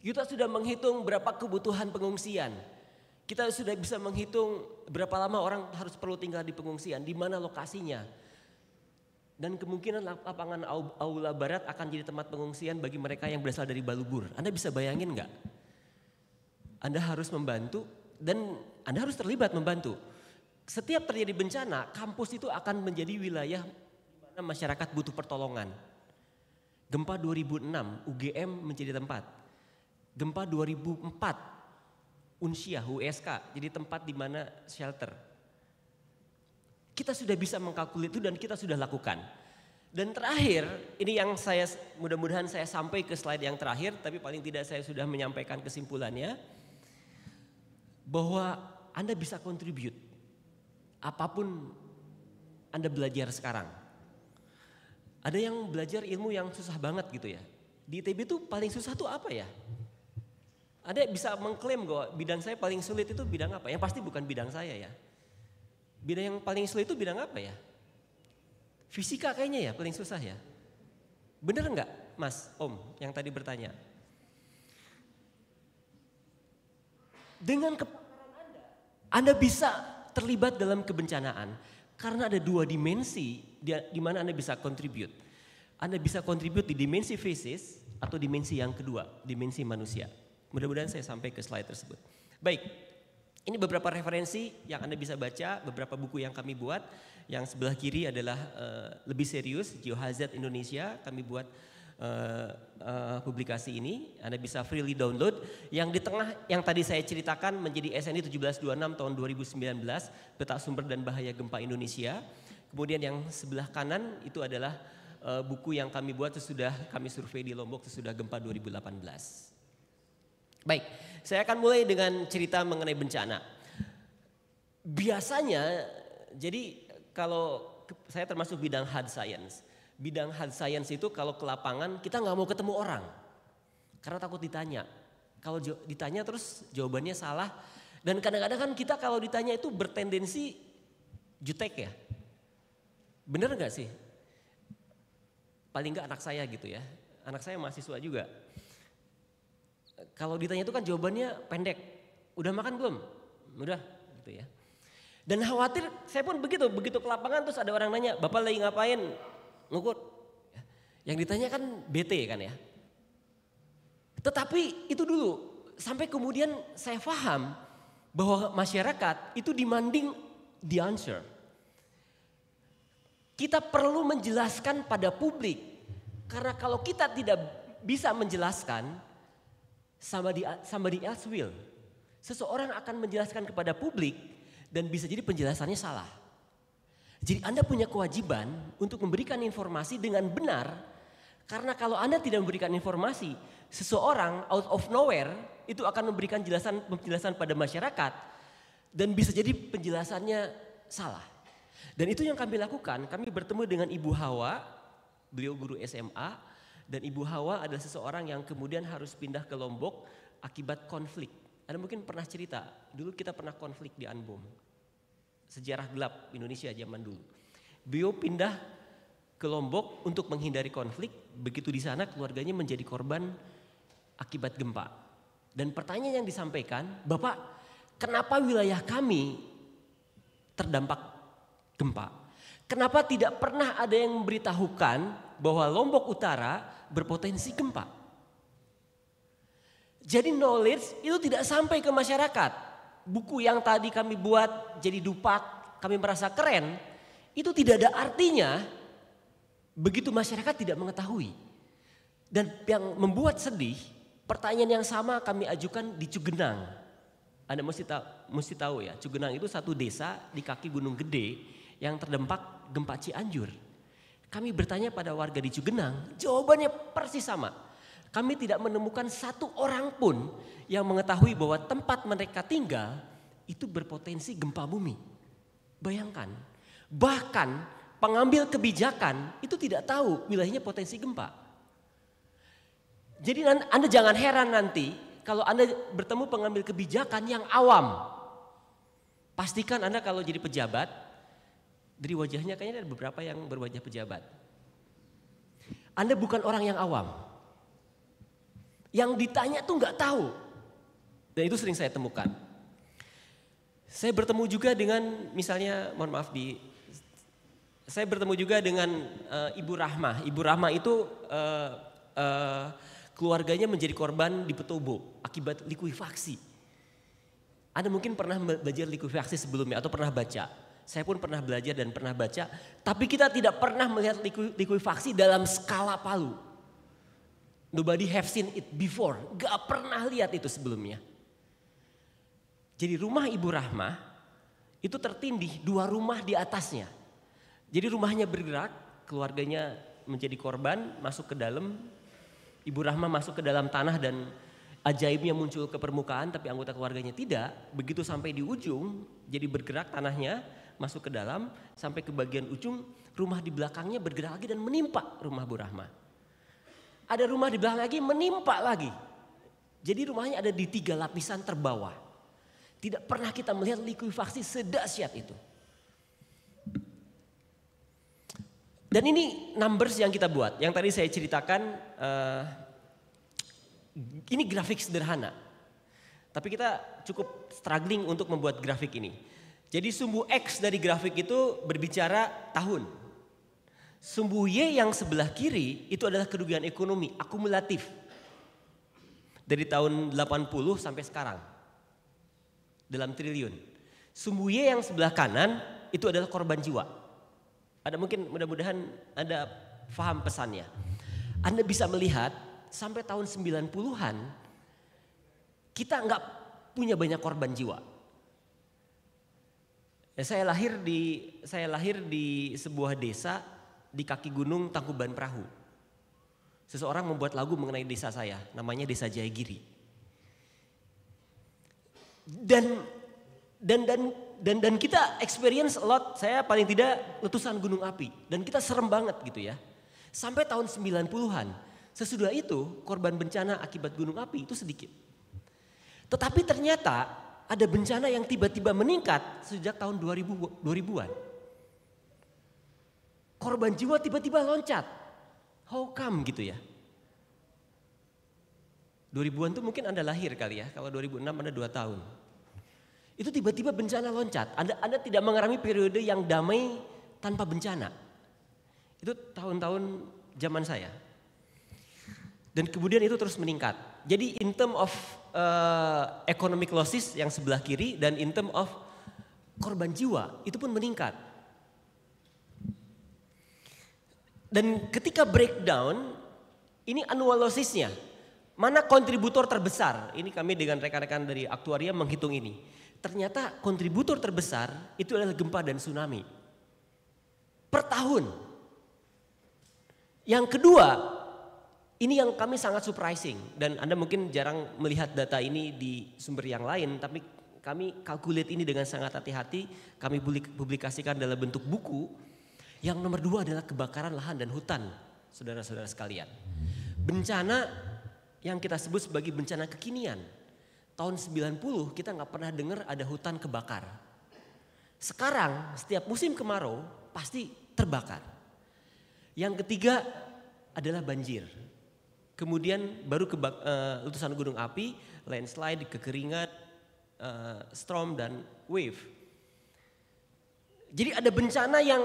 [SPEAKER 7] Kita sudah menghitung berapa kebutuhan pengungsian. Kita sudah bisa menghitung berapa lama orang harus perlu tinggal di pengungsian, di mana lokasinya. Dan kemungkinan lapangan Aula Barat akan jadi tempat pengungsian bagi mereka yang berasal dari Balubur. Anda bisa bayangin nggak? Anda harus membantu dan Anda harus terlibat membantu. Setiap terjadi bencana, kampus itu akan menjadi wilayah di mana masyarakat butuh pertolongan. Gempa 2006, UGM menjadi tempat. Gempa 2004, Unsyah, USK, jadi tempat di mana shelter. Kita sudah bisa mengkalkulir itu dan kita sudah lakukan. Dan terakhir, ini yang saya mudah-mudahan saya sampai ke slide yang terakhir, tapi paling tidak saya sudah menyampaikan kesimpulannya. Bahwa Anda bisa contribute apapun Anda belajar sekarang. Ada yang belajar ilmu yang susah banget gitu ya. Di ITB itu paling susah tuh apa ya? Ada bisa mengklaim bahwa bidang saya paling sulit itu bidang apa? Yang pasti bukan bidang saya ya. Bidang yang paling sulit itu bidang apa ya? Fisika kayaknya ya paling susah ya. Bener enggak Mas, Om yang tadi bertanya? Dengan kepakaran Anda bisa terlibat dalam kebencanaan. Karena ada dua dimensi di mana Anda bisa contribute. Anda bisa contribute di dimensi fisis atau dimensi yang kedua, dimensi manusia. Mudah-mudahan saya sampai ke slide tersebut. Baik, ini beberapa referensi yang Anda bisa baca, beberapa buku yang kami buat. Yang sebelah kiri adalah lebih serius, Geohazard Indonesia. Kami buat publikasi ini, Anda bisa freely download. Yang di tengah yang tadi saya ceritakan menjadi SNI 1726 tahun 2019, Peta Sumber dan Bahaya Gempa Indonesia. Kemudian yang sebelah kanan itu adalah buku yang kami buat sesudah kami survei di Lombok sesudah gempa 2018. Baik, saya akan mulai dengan cerita mengenai bencana. Biasanya, jadi kalau saya termasuk bidang hard science. Bidang hard science itu kalau ke lapangan kita nggak mau ketemu orang. Karena takut ditanya. Kalau ditanya terus jawabannya salah. Dan kadang-kadang kan kita kalau ditanya itu bertendensi jutek ya. Bener nggak sih? Paling nggak anak saya gitu ya. Anak saya mahasiswa juga. Kalau ditanya itu kan jawabannya pendek. Udah makan belum? Udah gitu ya. Dan khawatir, saya pun begitu ke lapangan terus ada orang nanya, Bapak lagi ngapain? Ngukur. Yang ditanya kan BT kan ya. Tetapi itu dulu, sampai kemudian saya paham bahwa masyarakat itu demanding the answer. Kita perlu menjelaskan pada publik, karena kalau kita tidak bisa menjelaskan, somebody else will. Seseorang akan menjelaskan kepada publik, dan bisa jadi penjelasannya salah. Jadi Anda punya kewajiban untuk memberikan informasi dengan benar. Karena kalau Anda tidak memberikan informasi, seseorang out of nowhere itu akan memberikan penjelasan pada masyarakat. Dan bisa jadi penjelasannya salah. Dan itu yang kami lakukan, kami bertemu dengan Ibu Hawa, beliau guru SMA. Dan Ibu Hawa adalah seseorang yang kemudian harus pindah ke Lombok akibat konflik. Anda mungkin pernah cerita, dulu kita pernah konflik di Anbom. Sejarah gelap Indonesia zaman dulu. Beliau pindah ke Lombok untuk menghindari konflik. Begitu di sana keluarganya menjadi korban akibat gempa. Dan pertanyaan yang disampaikan, Bapak, kenapa wilayah kami terdampak gempa? Kenapa tidak pernah ada yang memberitahukan bahwa Lombok Utara berpotensi gempa? Jadi knowledge itu tidak sampai ke masyarakat. Buku yang tadi kami buat jadi dupak, kami merasa keren, itu tidak ada artinya begitu masyarakat tidak mengetahui. Dan yang membuat sedih, pertanyaan yang sama kami ajukan di Cugenang. Anda mesti tahu ya, Cugenang itu satu desa di kaki Gunung Gede yang terdampak gempa Cianjur. Kami bertanya pada warga di Cugenang, jawabannya persis sama. Kami tidak menemukan satu orang pun yang mengetahui bahwa tempat mereka tinggal itu berpotensi gempa bumi. Bayangkan, bahkan pengambil kebijakan itu tidak tahu wilayahnya potensi gempa. Jadi Anda jangan heran nanti kalau Anda bertemu pengambil kebijakan yang awam. Pastikan Anda kalau jadi pejabat, dari wajahnya kayaknya ada beberapa yang berwajah pejabat. Anda bukan orang yang awam. Yang ditanya tuh nggak tahu. Dan itu sering saya temukan. Saya bertemu juga dengan misalnya, mohon maaf saya bertemu juga dengan Ibu Rahmah. Ibu Rahmah itu keluarganya menjadi korban di Petobo akibat likuifaksi. Anda mungkin pernah belajar likuifaksi sebelumnya atau pernah baca. Saya pun pernah belajar dan pernah baca. Tapi kita tidak pernah melihat likuifaksi dalam skala Palu. Nobody have seen it before. Gak pernah lihat itu sebelumnya. Jadi rumah Ibu Rahmah itu tertindih 2 rumah di atasnya. Jadi rumahnya bergerak, keluarganya menjadi korban, masuk ke dalam, Ibu Rahma masuk ke dalam tanah dan ajaibnya muncul ke permukaan tapi anggota keluarganya tidak. Begitu sampai di ujung jadi bergerak tanahnya, masuk ke dalam sampai ke bagian ujung, rumah di belakangnya bergerak lagi dan menimpa rumah Bu Rahma. Ada rumah di belakang lagi menimpa lagi. Jadi rumahnya ada di 3 lapisan terbawah. Tidak pernah kita melihat likuifaksi sedahsyat itu. Dan ini numbers yang kita buat. Yang tadi saya ceritakan, ini grafik sederhana. Tapi kita cukup struggling untuk membuat grafik ini. Jadi sumbu X dari grafik itu berbicara tahun. Sumbu Y yang sebelah kiri itu adalah kerugian ekonomi akumulatif. Dari tahun 80 sampai sekarang. Dalam triliun. Sumbu Y yang sebelah kanan itu adalah korban jiwa. Ada mungkin mudah-mudahan Anda paham pesannya. Anda bisa melihat sampai tahun 90-an kita nggak punya banyak korban jiwa. Saya lahir di sebuah desa di kaki gunung Tangkuban Perahu. Seseorang membuat lagu mengenai desa saya, namanya Desa Jayagiri. Dan kita experience a lot. Saya paling tidak letusan gunung api dan kita serem banget gitu ya. Sampai tahun 90-an. Sesudah itu korban bencana akibat gunung api itu sedikit. Tetapi ternyata ada bencana yang tiba-tiba meningkat sejak tahun 2000-an. Korban jiwa tiba-tiba loncat. How come gitu ya? 2000-an itu mungkin Anda lahir kali ya. Kalau 2006 Anda 2 tahun. Itu tiba-tiba bencana loncat. Anda tidak mengalami periode yang damai tanpa bencana. Itu tahun-tahun zaman saya. Dan kemudian itu terus meningkat. Jadi in term of economic losses yang sebelah kiri dan in term of korban jiwa itu pun meningkat. Dan ketika breakdown, ini annual lossesnya. Mana kontributor terbesar? Ini kami dengan rekan-rekan dari aktuaria menghitung ini. Ternyata kontributor terbesar itu adalah gempa dan tsunami. Per tahun. Yang kedua, ini yang kami sangat surprising. Dan Anda mungkin jarang melihat data ini di sumber yang lain. Tapi kami calculate ini dengan sangat hati-hati. Kami publikasikan dalam bentuk buku. Yang nomor 2 adalah kebakaran lahan dan hutan, saudara-saudara sekalian. Bencana yang kita sebut sebagai bencana kekinian. Tahun 90 kita nggak pernah dengar ada hutan kebakar. Sekarang setiap musim kemarau pasti terbakar. Yang ketiga adalah banjir. Kemudian baru letusan gunung api, landslide, kekeringan, storm dan wave. Jadi ada bencana yang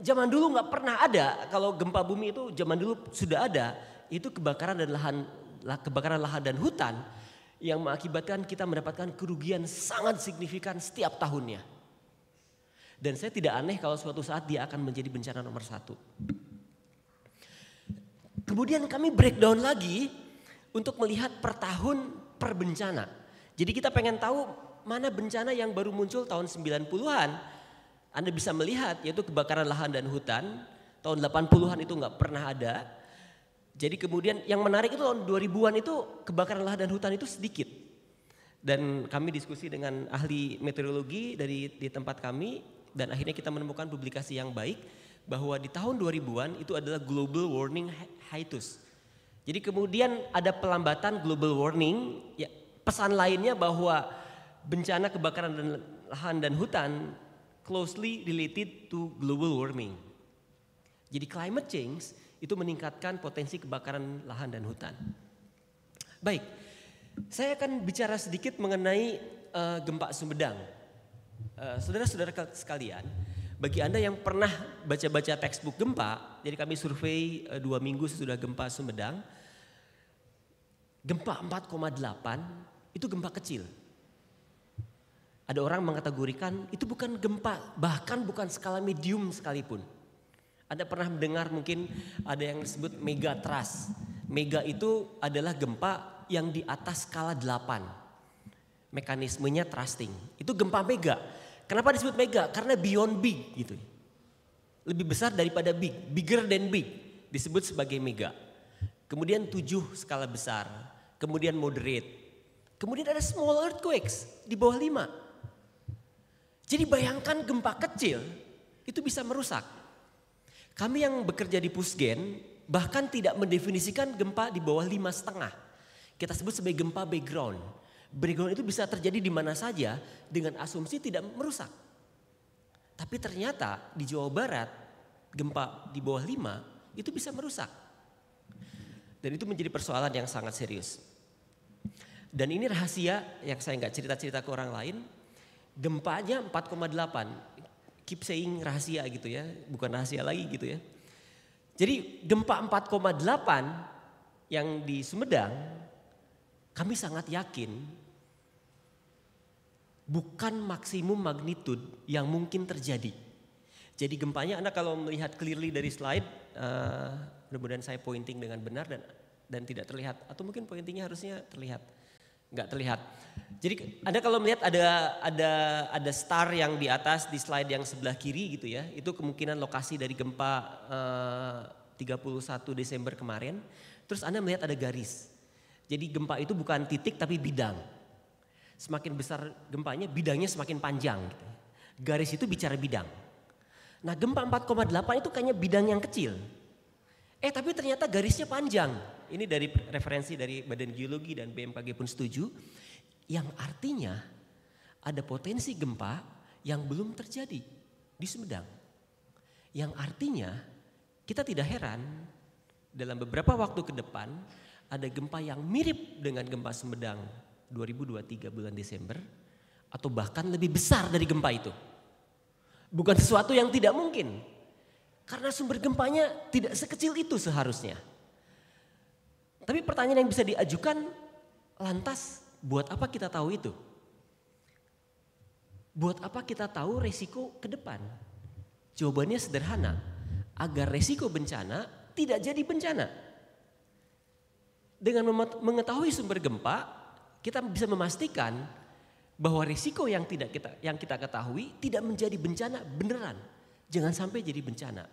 [SPEAKER 7] zaman dulu nggak pernah ada. Kalau gempa bumi itu zaman dulu sudah ada. Itu kebakaran lahan dan hutan yang mengakibatkan kita mendapatkan kerugian sangat signifikan setiap tahunnya. Dan saya tidak aneh kalau suatu saat dia akan menjadi bencana nomor 1. Kemudian kami breakdown lagi untuk melihat per tahun per bencana. Jadi kita pengen tahu mana bencana yang baru muncul tahun 90-an. Anda bisa melihat yaitu kebakaran lahan dan hutan. Tahun 80-an itu nggak pernah ada. Jadi kemudian yang menarik itu tahun 2000-an itu kebakaran lahan dan hutan itu sedikit. Dan kami diskusi dengan ahli meteorologi di tempat kami. Dan akhirnya kita menemukan publikasi yang baik. Bahwa di tahun 2000-an itu adalah global warming hiatus. Jadi kemudian ada pelambatan global warming. Ya, pesan lainnya bahwa bencana kebakaran lahan dan hutan closely related to global warming. Jadi climate change itu meningkatkan potensi kebakaran lahan dan hutan. Baik, saya akan bicara sedikit mengenai gempa Sumedang. Saudara-saudara sekalian, bagi Anda yang pernah baca-baca textbook gempa, jadi kami survei 2 minggu sesudah gempa Sumedang. Gempa 4,8 itu gempa kecil. Ada orang mengkategorikan itu bukan gempa, bahkan bukan skala medium sekalipun. Anda pernah mendengar mungkin ada yang disebut mega trust. Mega itu adalah gempa yang di atas skala 8. Mekanismenya trusting. Itu gempa mega. Kenapa disebut mega? Karena beyond big gitu. Lebih besar daripada big, bigger than big, disebut sebagai mega. Kemudian 7 skala besar, kemudian moderate. Kemudian ada small earthquakes di bawah 5. Jadi bayangkan gempa kecil itu bisa merusak. Kami yang bekerja di Pusgen bahkan tidak mendefinisikan gempa di bawah 5,5. Kita sebut sebagai gempa background. Background itu bisa terjadi di mana saja dengan asumsi tidak merusak. Tapi ternyata di Jawa Barat gempa di bawah 5 itu bisa merusak. Dan itu menjadi persoalan yang sangat serius. Dan ini rahasia yang saya nggak cerita-cerita ke orang lain. Gempanya 4,8. Keep saying rahasia gitu ya, bukan rahasia lagi gitu ya. Jadi gempa 4,8 yang di Sumedang kami sangat yakin bukan maksimum magnitud yang mungkin terjadi. Jadi gempanya Anda kalau melihat clearly dari slide, mudah-mudahan saya pointing dengan benar dan tidak terlihat. Atau mungkin pointingnya harusnya terlihat, nggak terlihat. Jadi Anda kalau melihat ada star yang di atas di slide yang sebelah kiri gitu ya, itu kemungkinan lokasi dari gempa 31 Desember kemarin. Terus Anda melihat ada garis. Jadi gempa itu bukan titik tapi bidang. Semakin besar gempanya, bidangnya semakin panjang. Gitu. Garis itu bicara bidang. Nah gempa 4,8 itu kayaknya bidang yang kecil. Tapi ternyata garisnya panjang. Ini dari referensi dari Badan Geologi dan BMKG pun setuju. Yang artinya ada potensi gempa yang belum terjadi di Sumedang. Yang artinya kita tidak heran dalam beberapa waktu ke depan ada gempa yang mirip dengan gempa Sumedang 2023 bulan Desember atau bahkan lebih besar dari gempa itu. Bukan sesuatu yang tidak mungkin. Karena sumber gempanya tidak sekecil itu seharusnya. Tapi pertanyaan yang bisa diajukan, lantas buat apa kita tahu itu? Buat apa kita tahu resiko ke depan? Jawabannya sederhana, agar resiko bencana tidak jadi bencana. Dengan mengetahui sumber gempa, kita bisa memastikan bahwa risiko yang kita ketahui tidak menjadi bencana beneran. Jangan sampai jadi bencana.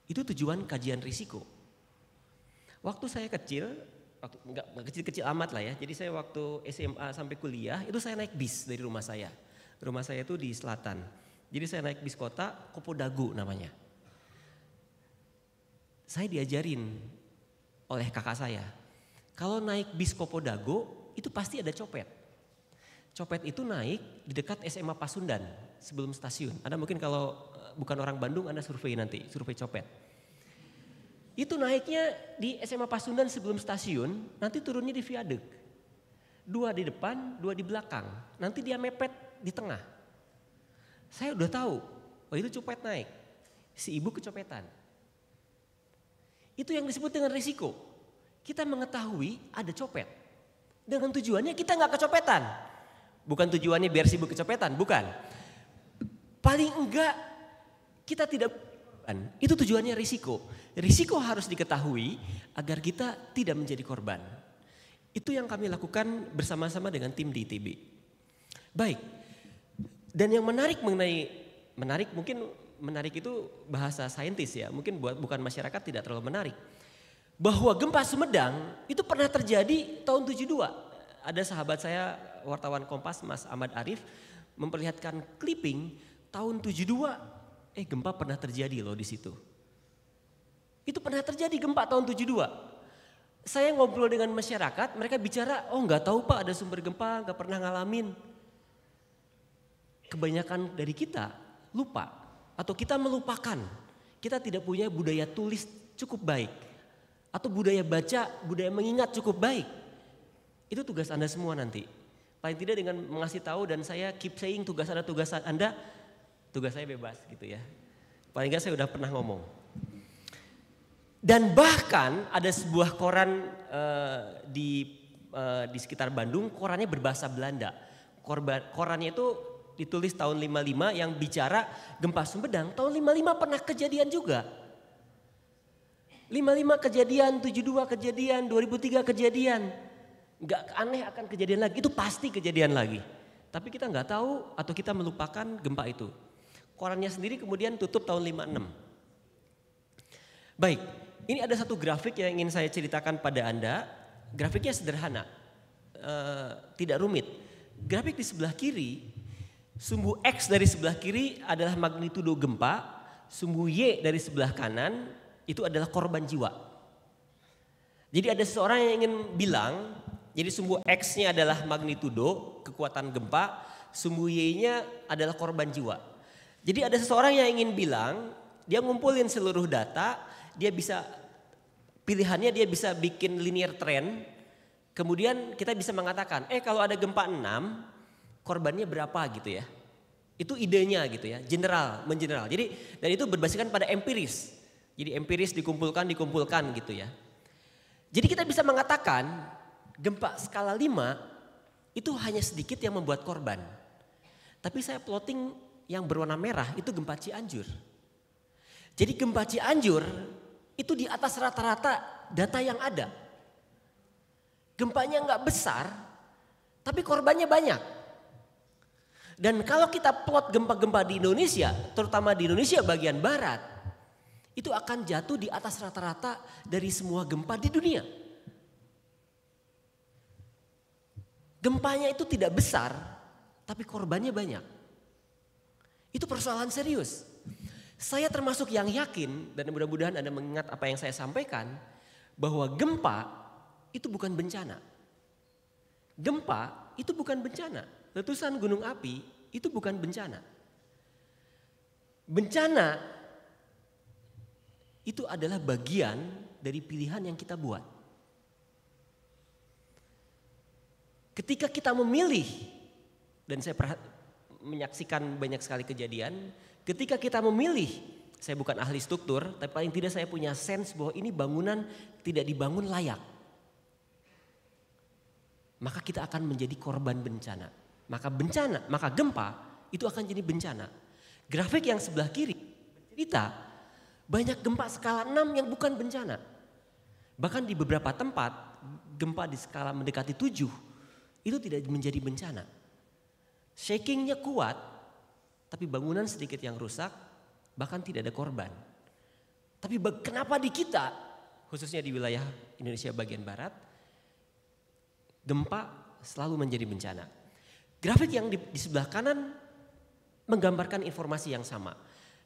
[SPEAKER 7] Itu tujuan kajian risiko. Waktu saya kecil, nggak kecil-kecil amat lah ya. Jadi saya waktu SMA sampai kuliah itu saya naik bis dari rumah saya. Rumah saya itu di selatan. Jadi saya naik bis kota, Kopo Dago namanya. Saya diajarin oleh kakak saya, kalau naik bis Kopo Dago itu pasti ada copet. Copet itu naik di dekat SMA Pasundan sebelum stasiun. Anda mungkin kalau bukan orang Bandung Anda survei nanti, survei copet. Itu naiknya di SMA Pasundan sebelum stasiun, nanti turunnya di viaduk. 2 di depan, 2 di belakang. Nanti dia mepet di tengah. Saya udah tahu, oh itu copet naik. Si ibu kecopetan. Itu yang disebut dengan risiko. Kita mengetahui ada copet. Dengan tujuannya kita nggak kecopetan. Bukan tujuannya biar si ibu kecopetan, bukan. Paling enggak kita tidak, itu tujuannya risiko. Risiko harus diketahui agar kita tidak menjadi korban. Itu yang kami lakukan bersama-sama dengan tim di ITB. Baik, dan yang menarik mungkin menarik itu bahasa saintis ya, mungkin bukan masyarakat tidak terlalu menarik. Bahwa gempa Sumedang itu pernah terjadi tahun 72. Ada sahabat saya wartawan Kompas Mas Ahmad Arif memperlihatkan clipping tahun 72. Gempa pernah terjadi loh di situ. Itu pernah terjadi gempa tahun 72. Saya ngobrol dengan masyarakat, mereka bicara, nggak tahu Pak ada sumber gempa, nggak pernah ngalamin. Kebanyakan dari kita lupa atau kita melupakan. Kita tidak punya budaya tulis cukup baik. Atau budaya baca, budaya mengingat cukup baik. Itu tugas Anda semua nanti. Paling tidak dengan mengasih tahu dan saya keep saying tugas Anda, tugas saya bebas gitu ya. Paling enggak saya udah pernah ngomong. Dan bahkan ada sebuah koran di sekitar Bandung, korannya berbahasa Belanda. Korannya itu ditulis tahun 55 yang bicara gempa Sumedang. Tahun 55 pernah kejadian juga. 55 kejadian, 72 kejadian, 2003 kejadian. Gak aneh akan kejadian lagi, itu pasti kejadian lagi. Tapi kita nggak tahu atau kita melupakan gempa itu. Korannya sendiri kemudian tutup tahun 56. Baik, ini ada satu grafik yang ingin saya ceritakan pada Anda. Grafiknya sederhana, tidak rumit. Grafik di sebelah kiri, sumbu X dari sebelah kiri adalah magnitudo gempa, sumbu Y dari sebelah kanan itu adalah korban jiwa. Jadi ada seseorang yang ingin bilang, jadi sumbu X-nya adalah magnitudo, kekuatan gempa, sumbu Y-nya adalah korban jiwa. Jadi ada seseorang yang ingin bilang, dia ngumpulin seluruh data, dia bisa, pilihannya dia bisa bikin linear trend, kemudian kita bisa mengatakan, kalau ada gempa 6, korbannya berapa gitu ya. Itu idenya gitu ya, mengeneral. Jadi dan itu berbasiskan pada empiris. Jadi empiris dikumpulkan gitu ya. Jadi kita bisa mengatakan gempa skala 5 itu hanya sedikit yang membuat korban. Tapi saya plotting yang berwarna merah itu gempa Cianjur. Jadi gempa Cianjur itu di atas rata-rata data yang ada. Gempanya nggak besar, tapi korbannya banyak. Dan kalau kita plot gempa-gempa di Indonesia, terutama di Indonesia bagian barat, itu akan jatuh di atas rata-rata dari semua gempa di dunia. Gempanya itu tidak besar, tapi korbannya banyak. Itu persoalan serius. Saya termasuk yang yakin, dan mudah-mudahan Anda mengingat apa yang saya sampaikan, bahwa gempa itu bukan bencana. Gempa itu bukan bencana. Letusan gunung api itu bukan bencana. Bencana itu adalah bagian dari pilihan yang kita buat. Ketika kita memilih, dan saya menyaksikan banyak sekali kejadian, ketika kita memilih, saya bukan ahli struktur, tapi paling tidak saya punya sense bahwa ini bangunan tidak dibangun layak. Maka kita akan menjadi korban bencana. Maka gempa itu akan jadi bencana. Grafik yang sebelah kiri bercerita banyak gempa skala 6 yang bukan bencana. Bahkan di beberapa tempat gempa di skala mendekati 7 itu tidak menjadi bencana. Shakingnya kuat, tapi bangunan sedikit yang rusak, bahkan tidak ada korban. Tapi kenapa di kita, khususnya di wilayah Indonesia bagian barat, gempa selalu menjadi bencana. Grafik yang di sebelah kanan menggambarkan informasi yang sama.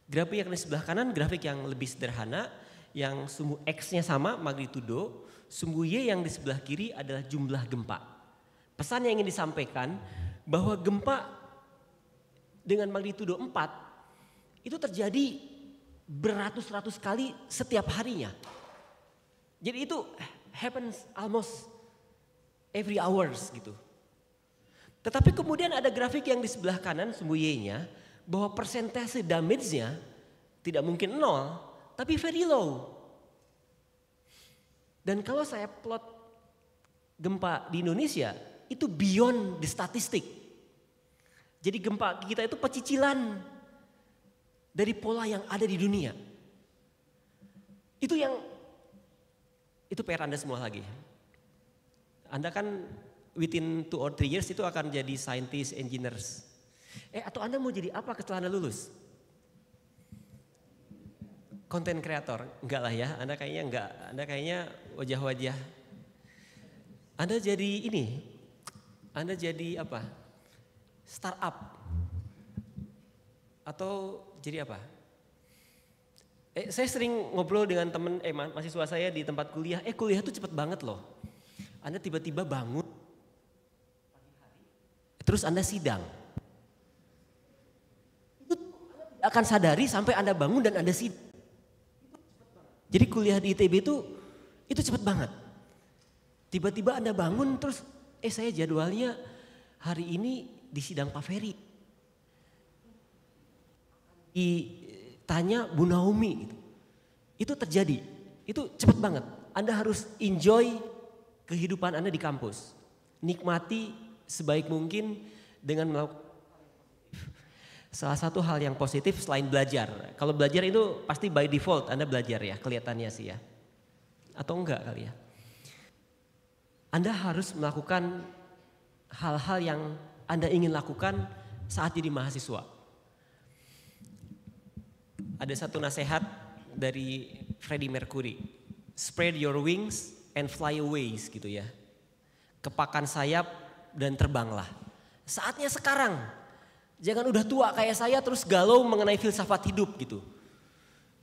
[SPEAKER 7] Grafik yang di sebelah kanan grafik yang lebih sederhana, yang sumbu X-nya sama magnitudo, sumbu Y yang di sebelah kiri adalah jumlah gempa. Pesan yang ingin disampaikan bahwa gempa dengan magnitudo 4 itu terjadi beratus-ratus kali setiap harinya. Jadi itu happens almost every hours gitu. Tetapi kemudian ada grafik yang di sebelah kanan sumbu Y-nya bahwa persentase damage-nya tidak mungkin 0, tapi very low. Dan kalau saya plot gempa di Indonesia itu beyond the statistic. Jadi gempa kita itu pecicilan dari pola yang ada di dunia. Itu PR Anda semua lagi. Anda kan within 2 or 3 years itu akan jadi scientist, engineers. Atau Anda mau jadi apa setelah Anda lulus? Content creator? Enggak lah ya, Anda kayaknya enggak. Anda kayaknya wajah-wajah. Anda jadi ini. Anda jadi apa? Startup. Atau jadi apa? Saya sering ngobrol dengan teman mahasiswa saya di tempat kuliah. Kuliah tuh cepet banget loh. Anda tiba-tiba bangun, terus Anda sidang. Itu Anda tidak akan sadari sampai Anda bangun dan Anda sidang. Jadi kuliah di ITB itu cepet banget. Tiba-tiba Anda bangun terus, saya jadwalnya hari ini di sidang Pak Ferry. Ditanya Bu Naomi gitu. Itu terjadi, itu cepet banget. Anda harus enjoy kehidupan Anda di kampus. Nikmati sebaik mungkin dengan melakukan salah satu hal yang positif selain belajar. Kalau belajar itu pasti by default Anda belajar ya, kelihatannya sih ya. Atau enggak kali ya. Anda harus melakukan hal-hal yang Anda ingin lakukan saat jadi mahasiswa. Ada satu nasihat dari Freddie Mercury. Spread your wings and fly away gitu ya. Kepakan sayap dan terbanglah. Saatnya sekarang. Jangan udah tua kayak saya terus galau mengenai filsafat hidup gitu.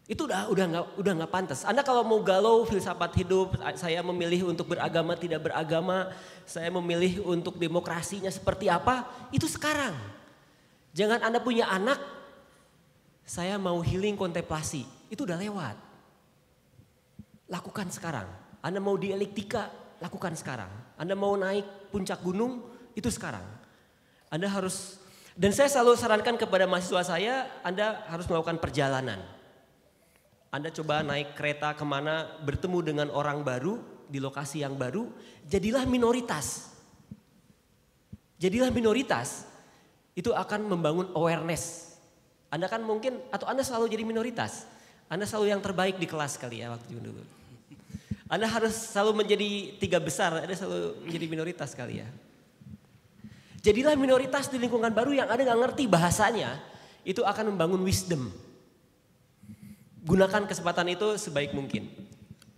[SPEAKER 7] Itu udah nggak pantas. Anda kalau mau galau filsafat hidup, saya memilih untuk beragama tidak beragama, saya memilih untuk demokrasinya seperti apa, itu sekarang. Jangan Anda punya anak, saya mau healing kontemplasi, itu udah lewat. Lakukan sekarang. Anda mau dialektika, lakukan sekarang. Anda mau naik puncak gunung, itu sekarang. Anda harus, dan saya selalu sarankan kepada mahasiswa saya, Anda harus melakukan perjalanan. Anda coba naik kereta kemana, bertemu dengan orang baru, di lokasi yang baru, jadilah minoritas. Jadilah minoritas, itu akan membangun awareness. Anda kan mungkin, atau Anda selalu jadi minoritas. Anda selalu yang terbaik di kelas kali ya waktu dulu. Anda harus selalu menjadi 3 besar, Anda selalu menjadi minoritas kali ya. Jadilah minoritas di lingkungan baru yang Anda gak ngerti bahasanya, itu akan membangun wisdom. Gunakan kesempatan itu sebaik mungkin.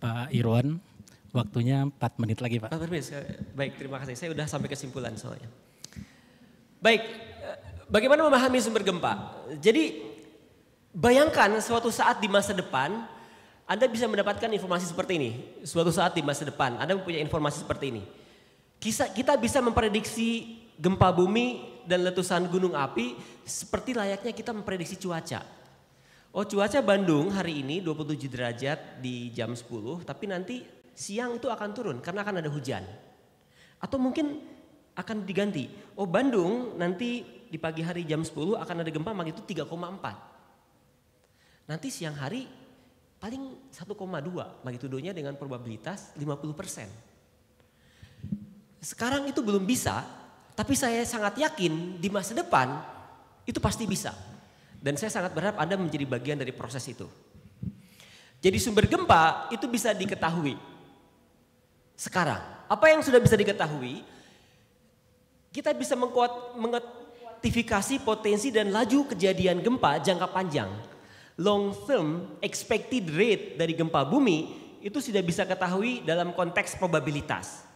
[SPEAKER 5] Pak Irwan, waktunya 4 menit lagi Pak.
[SPEAKER 7] 4 menit, baik terima kasih. Saya sudah sampai kesimpulan soalnya. Baik, bagaimana memahami sumber gempa? Jadi bayangkan suatu saat di masa depan, Anda bisa mendapatkan informasi seperti ini. Suatu saat di masa depan, Anda mempunyai informasi seperti ini. Kita bisa memprediksi gempa bumi dan letusan gunung api seperti layaknya kita memprediksi cuaca. Oh, cuaca Bandung hari ini 27 derajat di jam 10, tapi nanti siang itu akan turun karena akan ada hujan. Atau mungkin akan diganti. Oh, Bandung nanti di pagi hari jam 10 akan ada gempa magnitudo 3,4. Nanti siang hari paling 1,2 magnitudonya dengan probabilitas 50%. Sekarang itu belum bisa, tapi saya sangat yakin di masa depan itu pasti bisa. Dan saya sangat berharap Anda menjadi bagian dari proses itu. Jadi sumber gempa itu bisa diketahui. Sekarang, apa yang sudah bisa diketahui? Kita bisa mengkuantifikasi potensi dan laju kejadian gempa jangka panjang. Long term expected rate dari gempa bumi itu sudah bisa ketahui dalam konteks probabilitas.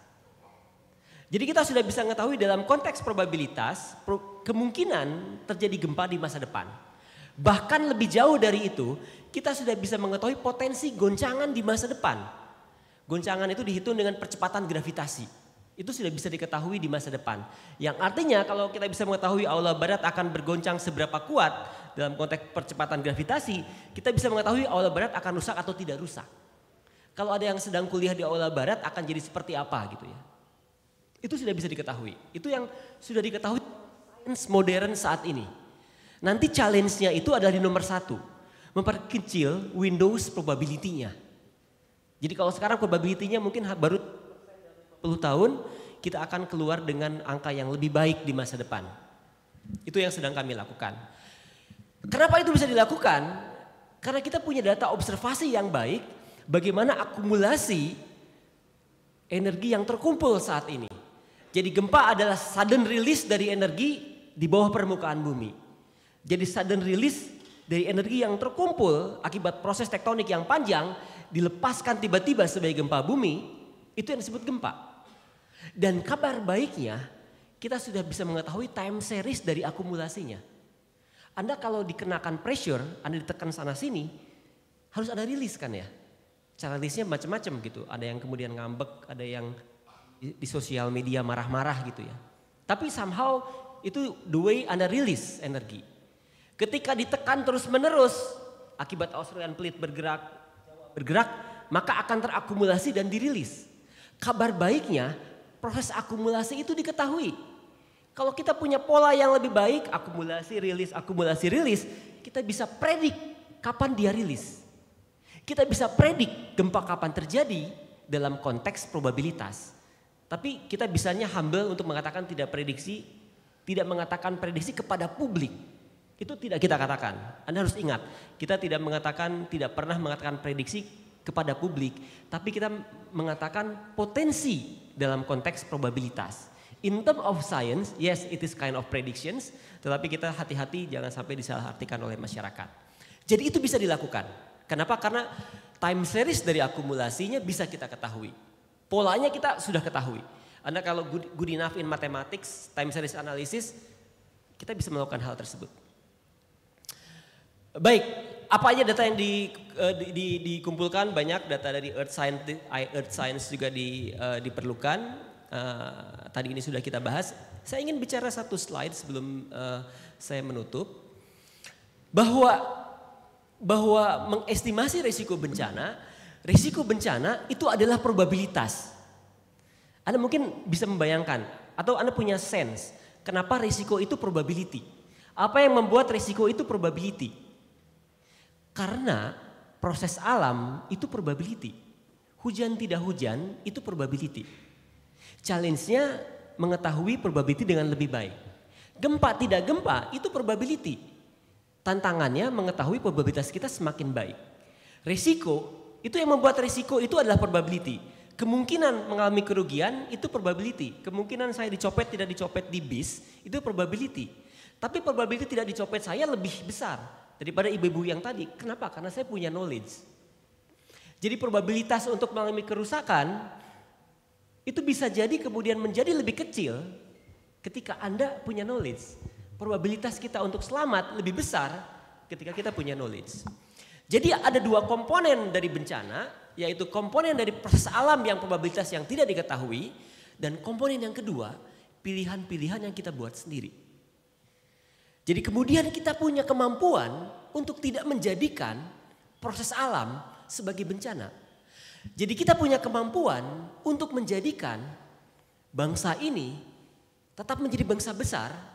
[SPEAKER 7] Jadi kita sudah bisa mengetahui dalam konteks probabilitas kemungkinan terjadi gempa di masa depan. Bahkan lebih jauh dari itu, kita sudah bisa mengetahui potensi goncangan di masa depan. Goncangan itu dihitung dengan percepatan gravitasi. Itu sudah bisa diketahui di masa depan. Yang artinya kalau kita bisa mengetahui aula barat akan bergoncang seberapa kuat dalam konteks percepatan gravitasi, kita bisa mengetahui aula barat akan rusak atau tidak rusak. Kalau ada yang sedang kuliah di aula barat akan jadi seperti apa gitu ya. Itu sudah bisa diketahui. Itu yang sudah diketahui sains modern saat ini. Nanti challenge-nya itu adalah di nomor 1. Memperkecil windows probability-nya. Jadi kalau sekarang probability-nya mungkin baru 10 tahun, kita akan keluar dengan angka yang lebih baik di masa depan. Itu yang sedang kami lakukan. Kenapa itu bisa dilakukan? Karena kita punya data observasi yang baik, bagaimana akumulasi energi yang terkumpul saat ini. Jadi gempa adalah sudden release dari energi di bawah permukaan bumi. Jadi sudden release dari energi yang terkumpul akibat proses tektonik yang panjang dilepaskan tiba-tiba sebagai gempa bumi, itu yang disebut gempa. Dan kabar baiknya kita sudah bisa mengetahui time series dari akumulasinya. Anda kalau dikenakan pressure, Anda ditekan sana sini, harus ada rilis kan ya. Cara rilisnya macam-macam gitu. Ada yang kemudian ngambek, ada yang di sosial media marah-marah gitu ya. Tapi somehow itu the way Anda rilis energi. Ketika ditekan terus-menerus akibat Australian Plate bergerak, maka akan terakumulasi dan dirilis. Kabar baiknya proses akumulasi itu diketahui. Kalau kita punya pola yang lebih baik, akumulasi, rilis, kita bisa predik kapan dia rilis. Kita bisa predik gempa kapan terjadi dalam konteks probabilitas. Tapi kita bisanya humble untuk mengatakan tidak mengatakan prediksi kepada publik. Itu tidak kita katakan. Anda harus ingat, kita tidak pernah mengatakan prediksi kepada publik, tapi kita mengatakan potensi dalam konteks probabilitas. In terms of science, yes it is kind of predictions, tetapi kita hati-hati jangan sampai disalahartikan oleh masyarakat. Jadi itu bisa dilakukan. Kenapa? Karena time series dari akumulasinya bisa kita ketahui. Polanya kita sudah ketahui. Anda kalau good enough in mathematics, time series analysis, kita bisa melakukan hal tersebut. Baik, apa aja data yang dikumpulkan? Banyak data dari Earth Science juga diperlukan. Tadi ini sudah kita bahas. Saya ingin bicara satu slide sebelum saya menutup. Bahwa mengestimasi risiko bencana itu adalah probabilitas. Anda mungkin bisa membayangkan atau Anda punya sense kenapa risiko itu probability. Apa yang membuat risiko itu probability? Karena proses alam itu probability. Hujan tidak hujan itu probability. Challenge-nya mengetahui probability dengan lebih baik. Gempa tidak gempa itu probability. Tantangannya mengetahui probabilitas kita semakin baik. Risiko, itu yang membuat risiko itu adalah probability. Kemungkinan mengalami kerugian itu probability. Kemungkinan saya dicopet tidak dicopet di bis itu probability. Tapi probability tidak dicopet saya lebih besar daripada ibu-ibu yang tadi. Kenapa? Karena saya punya knowledge. Jadi probabilitas untuk mengalami kerusakan itu bisa jadi kemudian menjadi lebih kecil ketika Anda punya knowledge. Probabilitas kita untuk selamat lebih besar ketika kita punya knowledge. Jadi ada dua komponen dari bencana, yaitu komponen dari proses alam yang probabilitas yang tidak diketahui, dan komponen yang kedua, pilihan-pilihan yang kita buat sendiri. Jadi kemudian kita punya kemampuan untuk tidak menjadikan proses alam sebagai bencana. Jadi kita punya kemampuan untuk menjadikan bangsa ini tetap menjadi bangsa besar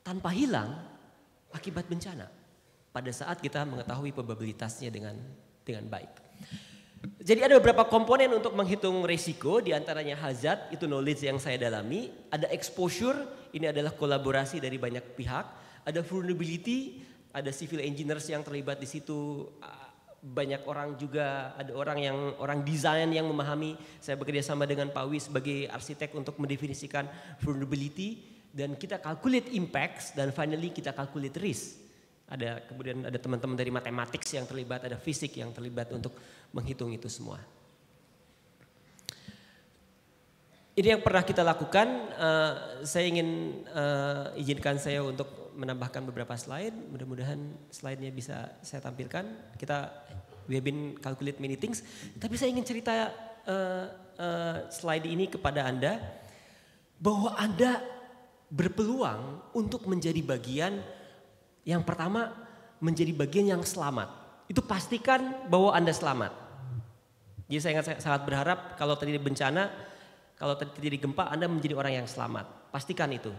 [SPEAKER 7] tanpa hilang akibat bencana pada saat kita mengetahui probabilitasnya dengan baik. Jadi ada beberapa komponen untuk menghitung risiko, diantaranya hazard, itu knowledge yang saya dalami. Ada exposure, ini adalah kolaborasi dari banyak pihak. Ada vulnerability, ada civil engineers yang terlibat di situ. Banyak orang juga, ada orang desain yang memahami. Saya bekerja sama dengan Pak Wi sebagai arsitek untuk mendefinisikan vulnerability. Dan kita calculate impacts dan finally kita calculate risk. Kemudian ada teman-teman dari mathematics yang terlibat, ada fisik yang terlibat untuk menghitung itu semua. Ini yang pernah kita lakukan. Saya ingin izinkan saya untuk menambahkan beberapa slide. Mudah-mudahan slide-nya bisa saya tampilkan. We have been calculate many things. Tapi saya ingin cerita slide ini kepada Anda bahwa Anda berpeluang untuk menjadi bagian yang pertama, menjadi bagian yang selamat. Itu pastikan bahwa Anda selamat. Jadi saya sangat berharap kalau terjadi bencana, kalau terjadi gempa, Anda menjadi orang yang selamat. Pastikan itu.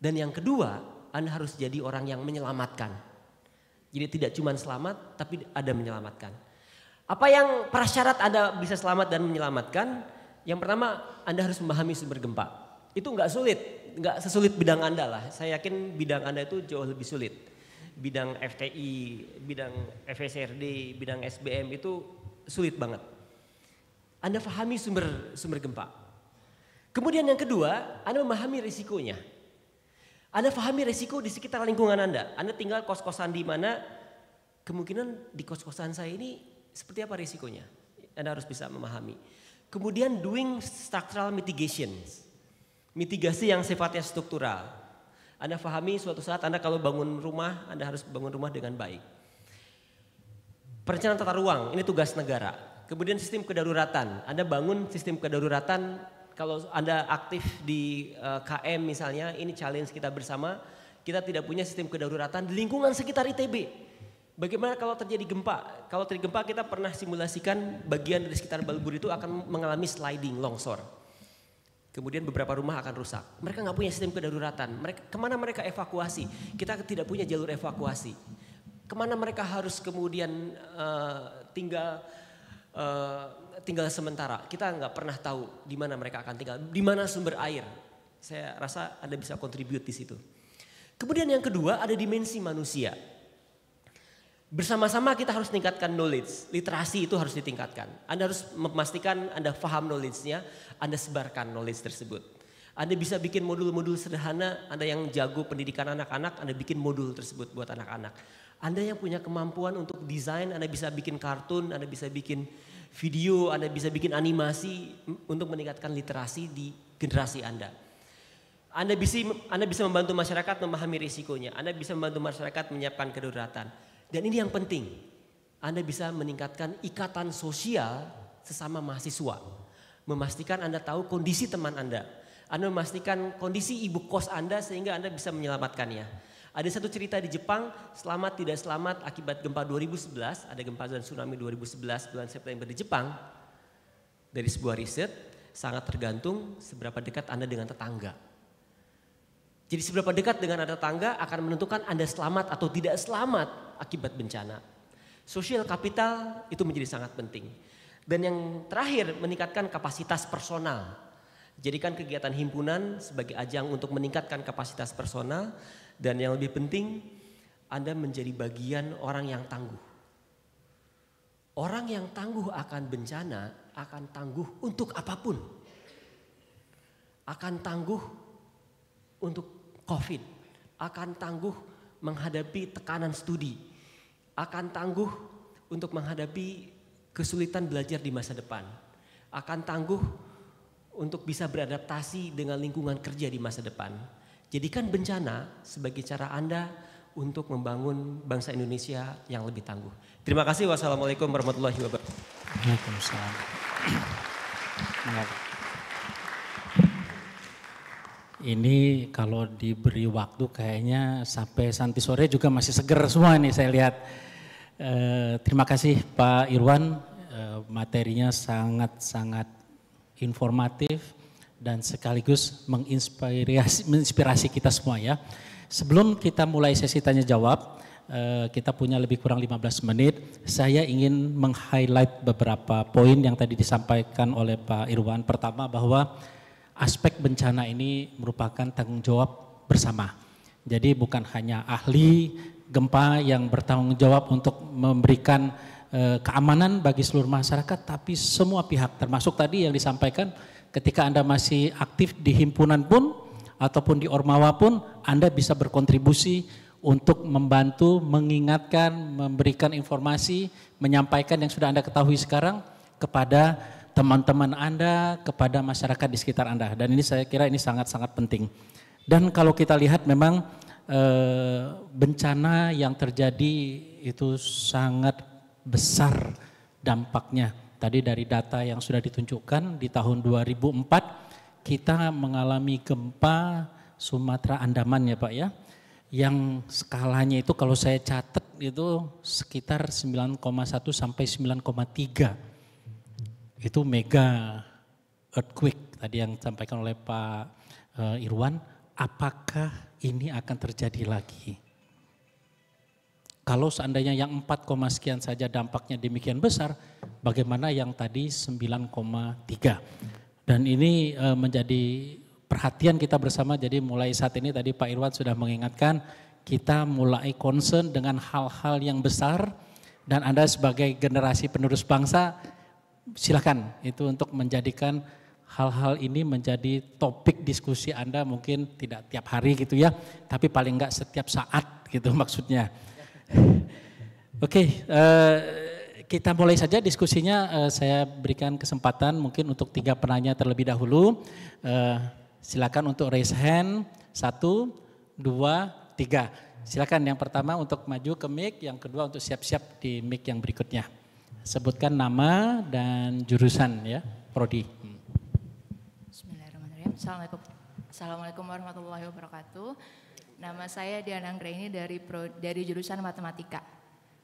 [SPEAKER 7] Dan yang kedua, Anda harus jadi orang yang menyelamatkan. Jadi tidak cuma selamat, tapi ada menyelamatkan. Apa yang prasyarat Anda bisa selamat dan menyelamatkan? Yang pertama, Anda harus memahami sumber gempa. Itu nggak sulit, nggak sesulit bidang Anda lah. Saya yakin bidang Anda itu jauh lebih sulit. Bidang FTI, bidang FSRD, bidang SBM itu sulit banget. Anda pahami sumber gempa. Kemudian yang kedua, Anda memahami risikonya. Anda pahami risiko di sekitar lingkungan Anda. Anda tinggal kos-kosan di mana, kemungkinan di kos-kosan saya ini seperti apa risikonya. Anda harus bisa memahami. Kemudian doing structural mitigations. Mitigasi yang sifatnya struktural. Anda pahami suatu saat Anda kalau bangun rumah, Anda harus bangun rumah dengan baik. Perencanaan tata ruang, ini tugas negara. Kemudian sistem kedaruratan, Anda bangun sistem kedaruratan. Kalau Anda aktif di KM misalnya, ini challenge kita bersama. Kita tidak punya sistem kedaruratan di lingkungan sekitar ITB. Bagaimana kalau terjadi gempa? Kalau terjadi gempa kita pernah simulasikan bagian dari sekitar Balbur itu akan mengalami sliding, longsor. Kemudian beberapa rumah akan rusak. Mereka nggak punya sistem kedaruratan. Kemana mereka evakuasi? Kita tidak punya jalur evakuasi. Kemana mereka harus kemudian tinggal sementara? Kita nggak pernah tahu di mana mereka akan tinggal, di mana sumber air. Saya rasa Anda bisa contribute di situ. Kemudian yang kedua ada dimensi manusia. Bersama-sama kita harus tingkatkan knowledge, literasi itu harus ditingkatkan. Anda harus memastikan Anda paham knowledge-nya, Anda sebarkan knowledge tersebut. Anda bisa bikin modul-modul sederhana, Anda yang jago pendidikan anak-anak, Anda bikin modul tersebut buat anak-anak. Anda yang punya kemampuan untuk desain, Anda bisa bikin kartun, Anda bisa bikin video, Anda bisa bikin animasi untuk meningkatkan literasi di generasi Anda. Anda bisa membantu masyarakat memahami risikonya, Anda bisa membantu masyarakat menyiapkan kedaruratan. Dan ini yang penting, Anda bisa meningkatkan ikatan sosial sesama mahasiswa. Memastikan Anda tahu kondisi teman Anda memastikan kondisi ibu kos Anda sehingga Anda bisa menyelamatkannya. Ada satu cerita di Jepang, selamat tidak selamat akibat gempa 2011, ada gempa dan tsunami 2011 bulan September di Jepang. Dari sebuah riset, sangat tergantung seberapa dekat Anda dengan tetangga. Jadi seberapa dekat dengan tetangga akan menentukan Anda selamat atau tidak selamat akibat bencana. Social capital itu menjadi sangat penting. Dan yang terakhir, meningkatkan kapasitas personal. Jadikan kegiatan himpunan sebagai ajang untuk meningkatkan kapasitas personal. Dan yang lebih penting, Anda menjadi bagian orang yang tangguh. Orang yang tangguh akan bencana, akan tangguh untuk apapun. Akan tangguh untuk COVID, akan tangguh menghadapi tekanan studi, akan tangguh untuk menghadapi kesulitan belajar di masa depan, akan tangguh untuk bisa beradaptasi dengan lingkungan kerja di masa depan. Jadikan bencana sebagai cara Anda untuk membangun bangsa Indonesia yang lebih tangguh. Terima kasih. Wassalamualaikum warahmatullahi wabarakatuh.
[SPEAKER 5] Waalaikumsalam. Ini kalau diberi waktu kayaknya sampai nanti sore juga masih seger semua nih saya lihat. Terima kasih Pak Irwan, materinya sangat-sangat informatif dan sekaligus menginspirasi kita semua ya. Sebelum kita mulai sesi tanya jawab, kita punya lebih kurang 15 menit. Saya ingin meng-highlight beberapa poin yang tadi disampaikan oleh Pak Irwan. Pertama, bahwa aspek bencana ini merupakan tanggung jawab bersama. Jadi bukan hanya ahli gempa yang bertanggung jawab untuk memberikan keamanan bagi seluruh masyarakat, tapi semua pihak, termasuk tadi yang disampaikan ketika Anda masih aktif di himpunan pun ataupun di Ormawa pun, Anda bisa berkontribusi untuk membantu, mengingatkan, memberikan informasi, menyampaikan yang sudah Anda ketahui sekarang kepada teman-teman Anda, kepada masyarakat di sekitar Anda. Dan ini saya kira ini sangat-sangat penting. Dan kalau kita lihat memang bencana yang terjadi itu sangat besar dampaknya. Tadi dari data yang sudah ditunjukkan di tahun 2004 kita mengalami gempa Sumatera Andaman ya Pak ya. Yang skalanya itu kalau saya catat itu sekitar 9,1 sampai 9,3. Itu mega earthquake tadi yang disampaikan oleh Pak Irwan. Apakah ini akan terjadi lagi? Kalau seandainya yang 4, sekian saja dampaknya demikian besar, bagaimana yang tadi 9,3? Dan ini menjadi perhatian kita bersama, jadi mulai saat ini tadi Pak Irwan sudah mengingatkan, kita mulai concern dengan hal-hal yang besar, dan Anda sebagai generasi penerus bangsa, silakan itu untuk menjadikan hal-hal ini menjadi topik diskusi Anda, mungkin tidak tiap hari gitu ya, tapi paling enggak setiap saat gitu maksudnya. Oke, kita mulai saja diskusinya. Saya berikan kesempatan mungkin untuk 3 penanya terlebih dahulu. Silakan untuk raise hand, 1, 2, 3. Silakan yang pertama untuk maju ke mic, yang kedua untuk siap-siap di mic yang berikutnya. Sebutkan nama dan jurusan ya, prodi.
[SPEAKER 8] Bismillahirrahmanirrahim. Assalamualaikum warahmatullahi wabarakatuh. Nama saya Diana Anggraini dari jurusan Matematika.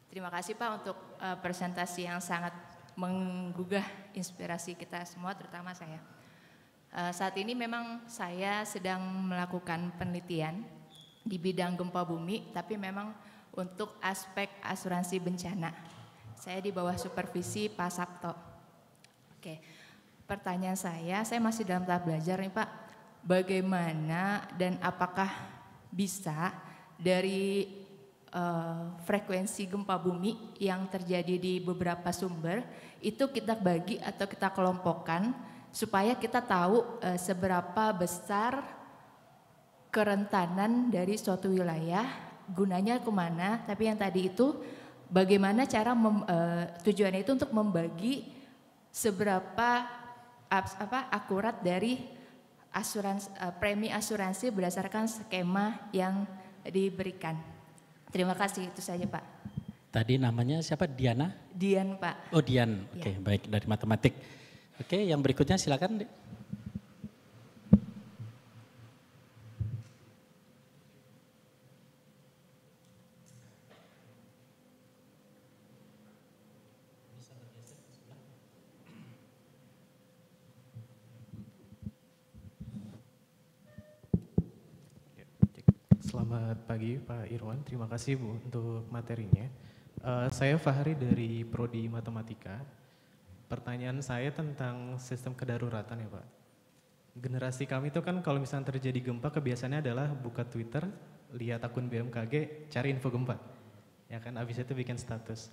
[SPEAKER 8] Terima kasih Pak untuk presentasi yang sangat menggugah inspirasi kita semua, terutama saya. Saat ini memang saya sedang melakukan penelitian di bidang gempa bumi, tapi memang untuk aspek asuransi bencana. Saya di bawah supervisi Pak Sabto. Oke, pertanyaan saya masih dalam tahap belajar nih Pak. Bagaimana dan apakah bisa dari frekuensi gempa bumi yang terjadi di beberapa sumber itu kita bagi atau kita kelompokkan supaya kita tahu seberapa besar kerentanan dari suatu wilayah gunanya kemana, tapi yang tadi itu bagaimana cara tujuannya itu untuk membagi seberapa akurat dari premi asuransi berdasarkan skema yang diberikan. Terima kasih, itu saja Pak.
[SPEAKER 5] Tadi namanya siapa? Diana?
[SPEAKER 8] Dian Pak.
[SPEAKER 5] Oh Dian, oke, baik, dari matematik. Oke, yang berikutnya silakan.
[SPEAKER 9] Selamat pagi Pak Irwan, terima kasih Bu untuk materinya. Saya Fahri dari Prodi Matematika. Pertanyaan saya tentang sistem kedaruratan ya Pak. Generasi kami itu kan kalau misalnya terjadi gempa kebiasaannya adalah buka Twitter, lihat akun BMKG, cari info gempa. Ya kan, habis itu bikin status.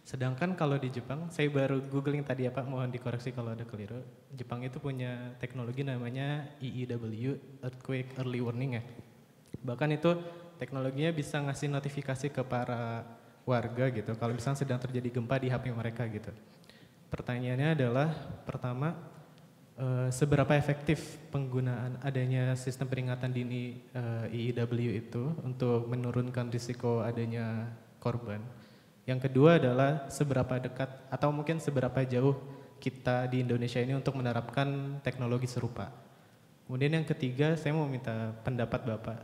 [SPEAKER 9] Sedangkan kalau di Jepang, saya baru googling tadi ya Pak, mohon dikoreksi kalau ada keliru. Jepang itu punya teknologi namanya EEW, Earthquake Early Warning ya. Bahkan itu teknologinya bisa ngasih notifikasi ke para warga gitu kalau misalnya sedang terjadi gempa di HP mereka gitu. Pertanyaannya adalah pertama, seberapa efektif penggunaan adanya sistem peringatan dini EEW itu untuk menurunkan risiko adanya korban. Yang kedua adalah seberapa dekat atau mungkin seberapa jauh kita di Indonesia ini untuk menerapkan teknologi serupa. Kemudian yang ketiga, saya mau minta pendapat Bapak.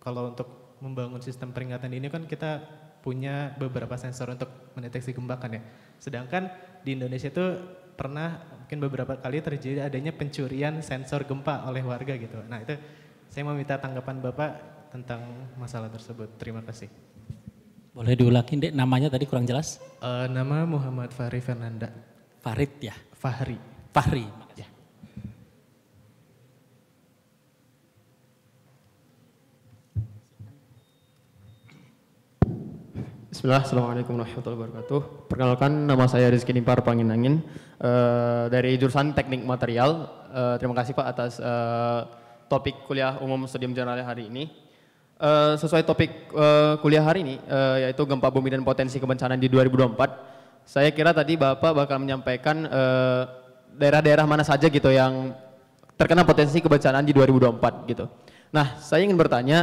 [SPEAKER 9] Kalau untuk membangun sistem peringatan ini kan kita punya beberapa sensor untuk mendeteksi gempa kan ya. Sedangkan di Indonesia itu pernah mungkin beberapa kali terjadi adanya pencurian sensor gempa oleh warga gitu. Nah itu saya mau minta tanggapan Bapak tentang masalah tersebut. Terima kasih.
[SPEAKER 5] Boleh diulangin Dek, namanya tadi kurang jelas?
[SPEAKER 9] Nama Muhammad Fahri Fernanda.
[SPEAKER 5] Farid ya?
[SPEAKER 9] Fahri.
[SPEAKER 5] Fahri. Ya.
[SPEAKER 10] Bismillah, Assalamualaikum warahmatullahi wabarakatuh. Perkenalkan, nama saya Rizky Nimpar Panginangin dari jurusan Teknik Material. Terima kasih Pak atas topik kuliah umum studium general hari ini. Sesuai topik kuliah hari ini, yaitu gempa bumi dan potensi kebencanaan di 2024. Saya kira tadi Bapak bakal menyampaikan daerah-daerah mana saja gitu yang terkena potensi kebencanaan di 2024 gitu. Nah, saya ingin bertanya,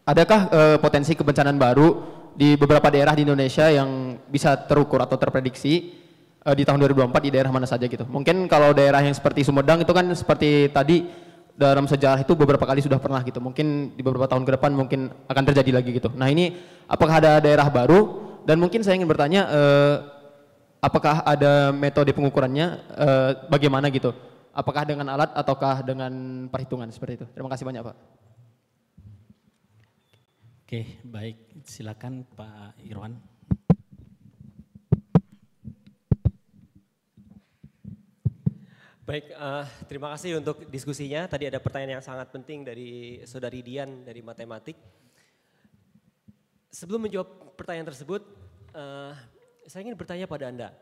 [SPEAKER 10] adakah potensi kebencanaan baru di beberapa daerah di Indonesia yang bisa terukur atau terprediksi di tahun 2024 di daerah mana saja gitu? Mungkin kalau daerah yang seperti Sumedang itu kan seperti tadi dalam sejarah itu beberapa kali sudah pernah gitu. Mungkin di beberapa tahun ke depan mungkin akan terjadi lagi gitu. Nah ini apakah ada daerah baru? Dan mungkin saya ingin bertanya apakah ada metode pengukurannya bagaimana gitu? Apakah dengan alat ataukah dengan perhitungan seperti itu? Terima kasih banyak Pak.
[SPEAKER 5] Oke, baik. Silakan Pak Irwan.
[SPEAKER 7] Baik, terima kasih untuk diskusinya. Tadi ada pertanyaan yang sangat penting dari Saudari Dian dari matematik. Sebelum menjawab pertanyaan tersebut, saya ingin bertanya pada Anda.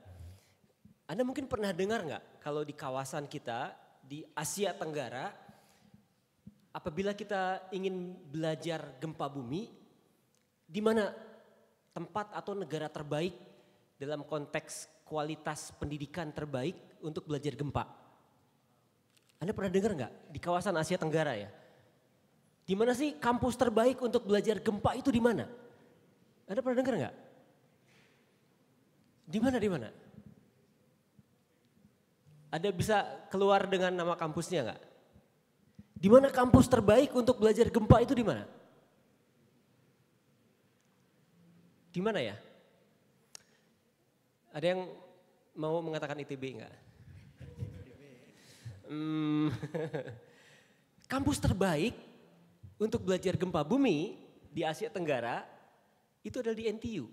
[SPEAKER 7] Anda mungkin pernah dengar nggak kalau di kawasan kita di Asia Tenggara, apabila kita ingin belajar gempa bumi, di mana tempat atau negara terbaik dalam konteks kualitas pendidikan terbaik untuk belajar gempa? Anda pernah dengar nggak di kawasan Asia Tenggara ya? Di mana sih kampus terbaik untuk belajar gempa itu di mana? Anda pernah dengar nggak? Di mana? Di mana? Ada bisa keluar dengan nama kampusnya nggak? Di mana kampus terbaik untuk belajar gempa itu di mana? Di mana ya? Ada yang mau mengatakan ITB enggak? Kampus terbaik untuk belajar gempa bumi di Asia Tenggara itu adalah di NTU.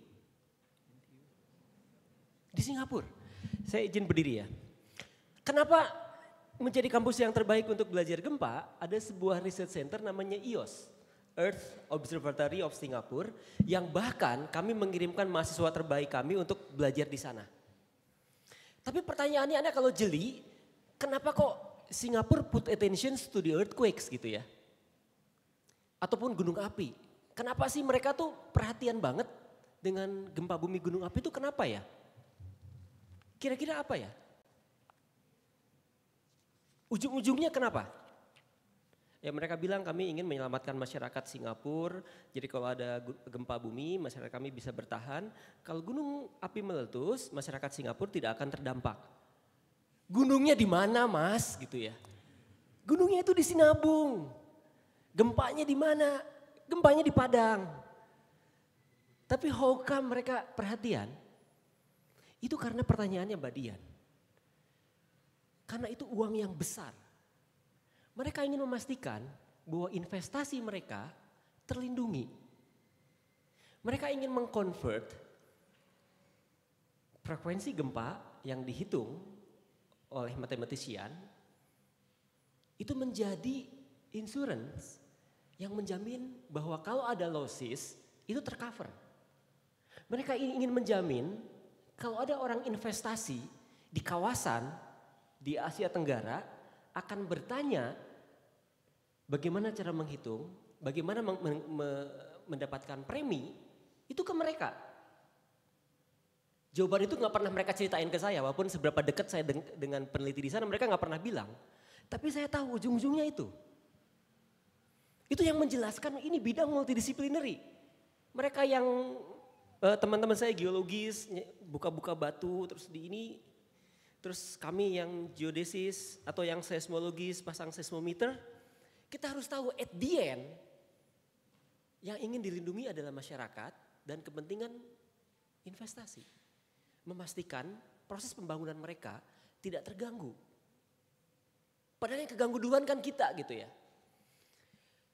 [SPEAKER 7] Di Singapura. Saya izin berdiri ya. Kenapa menjadi kampus yang terbaik untuk belajar gempa? Ada sebuah research center namanya EOS, Earth Observatory of Singapore, yang bahkan kami mengirimkan mahasiswa terbaik kami untuk belajar di sana. Tapi pertanyaannya Anda kalau jeli, kenapa kok Singapura put attention to the earthquakes gitu ya? ataupun gunung api. Kenapa sih mereka tuh perhatian banget dengan gempa bumi gunung api itu kenapa ya? Kira-kira apa ya? Ujung-ujungnya kenapa? Ya mereka bilang kami ingin menyelamatkan masyarakat Singapura, jadi kalau ada gempa bumi masyarakat kami bisa bertahan. Kalau gunung api meletus masyarakat Singapura tidak akan terdampak. Gunungnya di mana mas gitu ya? Gunungnya itu di Sinabung. Gempanya di mana? Gempanya di Padang. Tapi how come mereka perhatian? Itu karena pertanyaannya Mbak Dian. Karena itu uang yang besar. Mereka ingin memastikan bahwa investasi mereka terlindungi. Mereka ingin mengkonvert frekuensi gempa yang dihitung oleh matematisian itu menjadi insurance yang menjamin bahwa kalau ada losses itu tercover. Mereka ingin menjamin kalau ada orang investasi di kawasan di Asia Tenggara akan bertanya bagaimana cara menghitung, bagaimana mendapatkan premi itu ke mereka. Jawaban itu nggak pernah mereka ceritain ke saya, walaupun seberapa dekat saya dengan peneliti di sana mereka nggak pernah bilang. Tapi saya tahu ujung-ujungnya itu. Itu yang menjelaskan ini bidang multidisciplinary. Mereka yang teman-teman saya geologis, buka-buka batu, terus kami yang geodesis atau yang seismologis pasang seismometer, kita harus tahu at the end yang ingin dilindungi adalah masyarakat dan kepentingan investasi. Memastikan proses pembangunan mereka tidak terganggu. Padahal yang keganggu duluan kan kita gitu ya.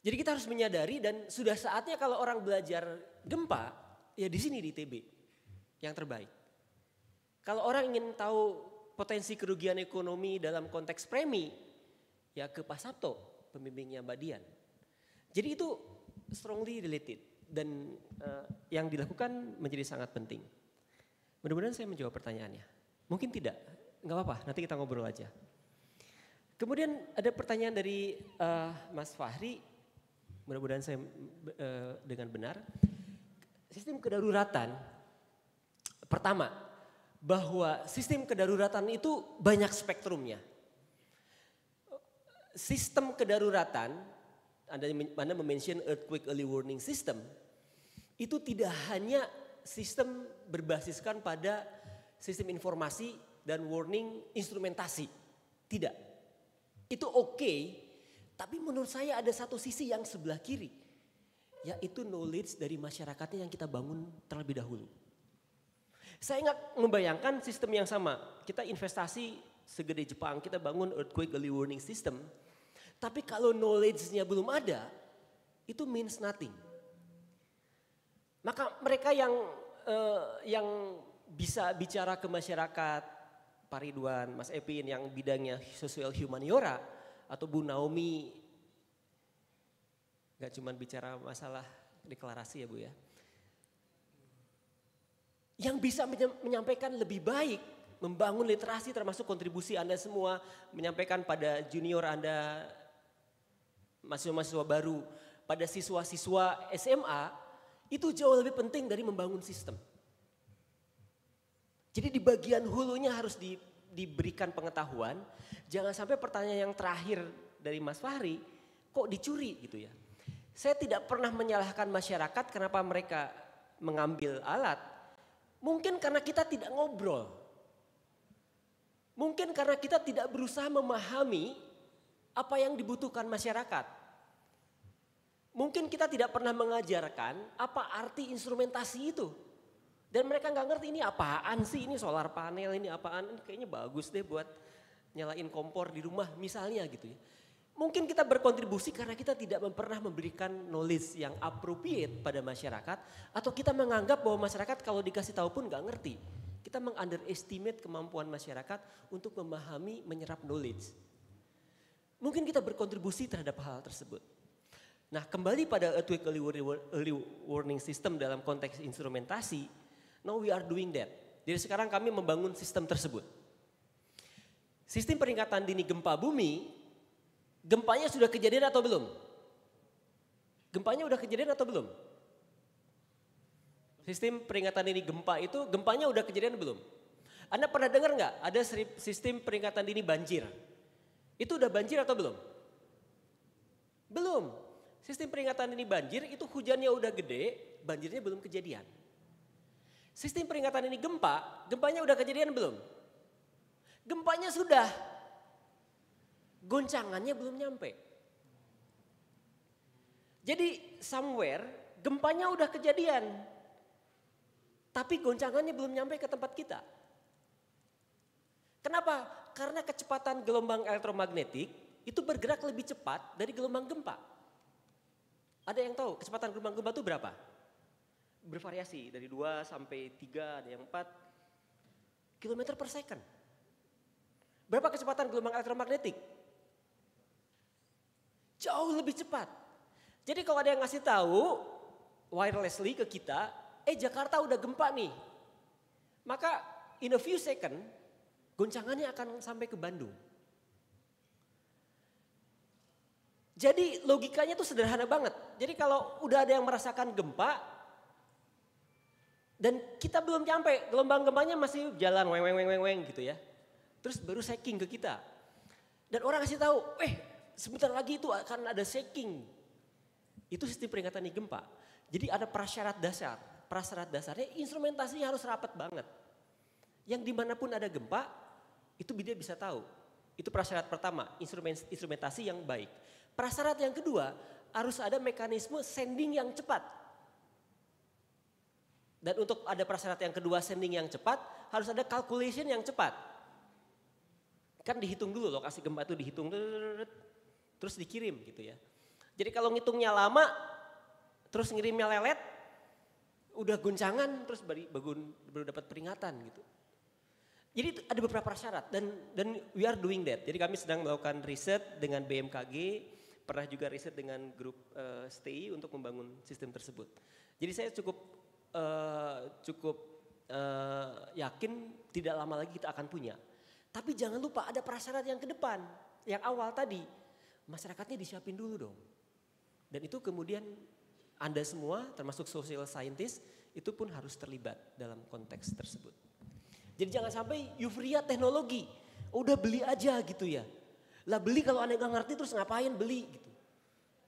[SPEAKER 7] Jadi kita harus menyadari dan sudah saatnya kalau orang belajar gempa, ya di sini di ITB yang terbaik. Kalau orang ingin tahu potensi kerugian ekonomi dalam konteks premi, ya ke Pak Sabto, pembimbingnya Mbak Dian. Jadi itu strongly related dan yang dilakukan menjadi sangat penting. Mudah-mudahan saya menjawab pertanyaannya. Mungkin tidak, nggak apa-apa, nanti kita ngobrol aja. Kemudian ada pertanyaan dari Mas Fahri, mudah-mudahan saya dengan benar. Sistem kedaruratan, pertama, bahwa sistem kedaruratan itu banyak spektrumnya. Sistem kedaruratan, Anda mention earthquake early warning system, itu tidak hanya sistem berbasiskan pada sistem informasi dan warning instrumentasi. Tidak. Itu oke, tapi menurut saya ada satu sisi yang sebelah kiri. Yaitu knowledge dari masyarakatnya yang kita bangun terlebih dahulu. Saya nggak membayangkan sistem yang sama. Kita investasi segede Jepang, kita bangun earthquake early warning system. Tapi kalau knowledge-nya belum ada, itu means nothing. Maka mereka yang bisa bicara ke masyarakat, Pak Ridwan, Mas Epin yang bidangnya sosial humaniora, atau Bu Naomi, gak cuma bicara masalah deklarasi ya Bu ya. Yang bisa menyampaikan lebih baik, membangun literasi termasuk kontribusi Anda semua, menyampaikan pada junior Anda, mahasiswa-mahasiswa baru, pada siswa-siswa SMA, itu jauh lebih penting dari membangun sistem. Jadi di bagian hulunya harus diberikan pengetahuan, jangan sampai pertanyaan yang terakhir dari Mas Fahri, kok dicuri gitu ya. Saya tidak pernah menyalahkan masyarakat kenapa mereka mengambil alat. Mungkin karena kita tidak ngobrol. Mungkin karena kita tidak berusaha memahami apa yang dibutuhkan masyarakat. Mungkin kita tidak pernah mengajarkan apa arti instrumentasi itu. Dan mereka nggak ngerti ini apaan sih, ini solar panel, ini apaan, ini kayaknya bagus deh buat nyalain kompor di rumah misalnya gitu ya. Mungkin kita berkontribusi karena kita tidak pernah memberikan knowledge yang appropriate pada masyarakat. Atau kita menganggap bahwa masyarakat kalau dikasih tahu pun nggak ngerti. Kita meng-underestimate kemampuan masyarakat untuk memahami, menyerap knowledge. Mungkin kita berkontribusi terhadap hal tersebut. Nah kembali pada earthquake early warning system dalam konteks instrumentasi. Now we are doing that. Jadi sekarang kami membangun sistem tersebut. Sistem peringatan dini gempa bumi, gempanya sudah kejadian atau belum? Gempanya udah kejadian atau belum? Sistem peringatan dini gempa itu, gempanya udah kejadian belum? Anda pernah dengar nggak ada sistem peringatan dini banjir? Itu udah banjir atau belum? Belum. Sistem peringatan dini banjir itu hujannya udah gede, banjirnya belum kejadian. Sistem peringatan dini gempa, gempanya udah kejadian belum? Gempanya sudah. Goncangannya belum nyampe. Jadi somewhere gempanya udah kejadian. Tapi goncangannya belum nyampe ke tempat kita. Kenapa? Karena kecepatan gelombang elektromagnetik itu bergerak lebih cepat dari gelombang gempa. Ada yang tahu kecepatan gelombang gempa itu berapa? Bervariasi dari 2 sampai 3, ada yang 4 km per second. Berapa kecepatan gelombang elektromagnetik? Jauh lebih cepat. Jadi kalau ada yang ngasih tahu wirelessly ke kita, Jakarta udah gempa nih. Maka in a few second goncangannya akan sampai ke Bandung. Jadi logikanya tuh sederhana banget. Jadi kalau udah ada yang merasakan gempa dan kita belum nyampe, gelombang gempanya masih jalan weng gitu ya. Terus baru shaking ke kita. Dan orang kasih tahu, sebentar lagi itu akan ada shaking. Itu sistem peringatan dini gempa. Jadi ada prasyarat dasar. Prasyarat dasarnya instrumentasinya harus rapat banget. Yang dimanapun ada gempa, itu dia bisa tahu. Itu prasyarat pertama, instrumentasi yang baik. Prasyarat yang kedua, harus ada mekanisme sending yang cepat. Dan untuk ada prasyarat yang kedua sending yang cepat, harus ada calculation yang cepat. Kan dihitung dulu lokasi gempa itu dihitung, terus dikirim gitu ya. Jadi kalau ngitungnya lama, terus ngirimnya lelet, udah goncangan, terus baru dapat peringatan gitu. Jadi ada beberapa prasyarat dan we are doing that. Jadi kami sedang melakukan riset dengan BMKG, pernah juga riset dengan grup STI untuk membangun sistem tersebut. Jadi saya cukup yakin tidak lama lagi kita akan punya. Tapi jangan lupa ada prasyarat yang ke depan, yang awal tadi. Masyarakatnya disiapin dulu dong. Dan itu kemudian Anda semua termasuk social scientist itu pun harus terlibat dalam konteks tersebut. Jadi jangan sampai euforia teknologi, udah beli aja gitu ya. Lah beli kalau Anda nggak ngerti terus ngapain beli gitu.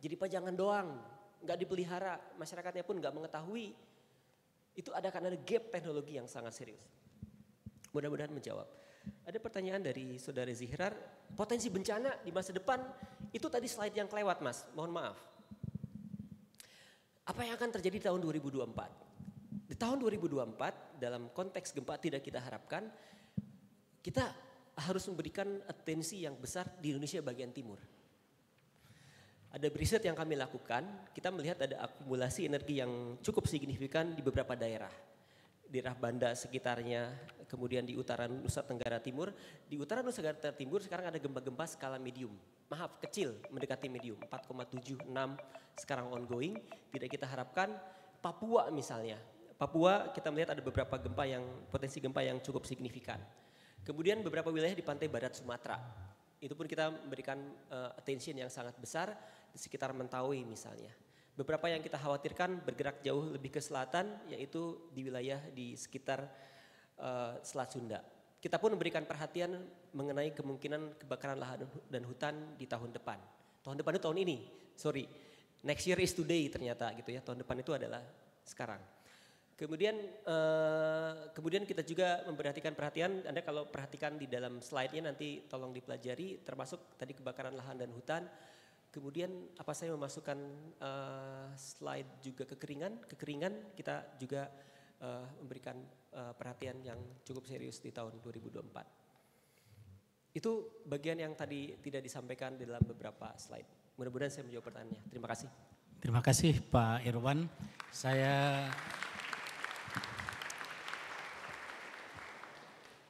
[SPEAKER 7] Jadi pajangan doang, nggak dipelihara, masyarakatnya pun nggak mengetahui. Itu akan ada gap teknologi yang sangat serius. Mudah-mudahan menjawab. Ada pertanyaan dari Saudara Zihrar, potensi bencana di masa depan, itu tadi slide yang kelewat Mas, mohon maaf. Apa yang akan terjadi di tahun 2024? Di tahun 2024 dalam konteks gempa tidak kita harapkan, kita harus memberikan atensi yang besar di Indonesia bagian timur. Ada riset yang kami lakukan, kita melihat ada akumulasi energi yang cukup signifikan di beberapa daerah. Daerah Banda sekitarnya, kemudian di utara Nusa Tenggara Timur. Di utara Nusa Tenggara Timur sekarang ada gempa-gempa skala medium. Maaf, kecil, mendekati medium, 4,76 sekarang ongoing. Tidak kita harapkan. Papua misalnya, Papua kita melihat ada beberapa gempa yang potensi gempa yang cukup signifikan. Kemudian beberapa wilayah di pantai barat Sumatera. Itu pun kita memberikan attention yang sangat besar di sekitar Mentawai misalnya. Beberapa yang kita khawatirkan bergerak jauh lebih ke selatan, yaitu di wilayah di sekitar Selat Sunda. Kita pun memberikan perhatian mengenai kemungkinan kebakaran lahan dan hutan di tahun depan. Tahun depan itu tahun ini, sorry. Next year is today ternyata gitu ya, tahun depan itu adalah sekarang. Kemudian kita juga memperhatikan perhatian, Anda kalau perhatikan di dalam slide-nya nanti tolong dipelajari, termasuk tadi kebakaran lahan dan hutan. Kemudian apa saya memasukkan slide juga kekeringan kita juga memberikan perhatian yang cukup serius di tahun 2024. Itu bagian yang tadi tidak disampaikan di dalam beberapa slide. Mudah-mudahan saya menjawab pertanyaannya. Terima kasih.
[SPEAKER 5] Terima kasih Pak Irwan.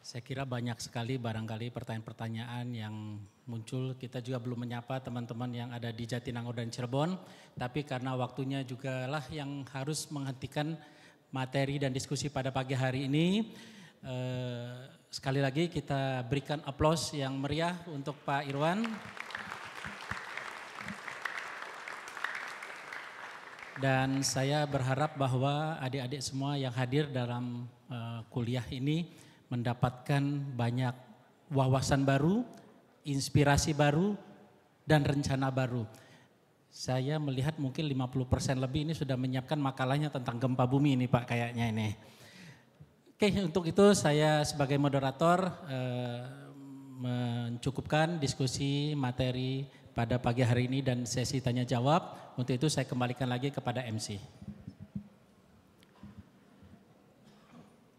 [SPEAKER 5] Saya kira banyak sekali barangkali pertanyaan-pertanyaan yang muncul. Kita juga belum menyapa teman-teman yang ada di Jatinangor dan Cirebon. Tapi karena waktunya juga lah yang harus menghentikan materi dan diskusi pada pagi hari ini. Sekali lagi kita berikan aplaus yang meriah untuk Pak Irwan. Dan saya berharap bahwa adik-adik semua yang hadir dalam kuliah ini mendapatkan banyak wawasan baru, inspirasi baru, dan rencana baru. Saya melihat mungkin 50% lebih ini sudah menyiapkan makalahnya tentang gempa bumi ini Pak kayaknya ini. Oke, untuk itu saya sebagai moderator mencukupkan diskusi materi pada pagi hari ini dan sesi tanya jawab. Untuk itu saya kembalikan lagi kepada MC.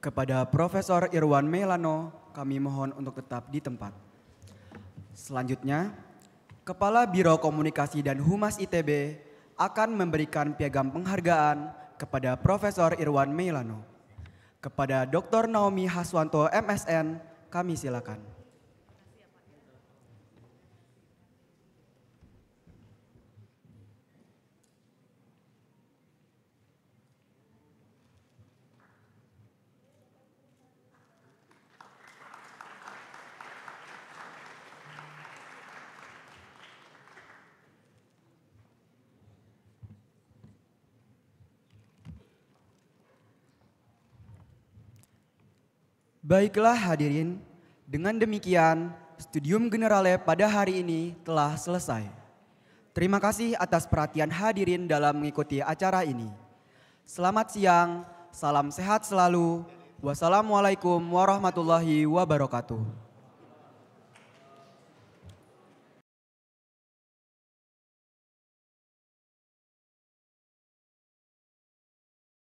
[SPEAKER 1] Kepada Profesor Irwan Maulana, kami mohon untuk tetap di tempat. Selanjutnya, Kepala Biro Komunikasi dan Humas ITB akan memberikan piagam penghargaan kepada Profesor Irwan Maulana. Kepada Dr. Naomi Haswanto MSN, kami silakan. Baiklah hadirin, dengan demikian Studium Generale pada hari ini telah selesai. Terima kasih atas perhatian hadirin dalam mengikuti acara ini. Selamat siang, salam sehat selalu. Wassalamualaikum warahmatullahi wabarakatuh.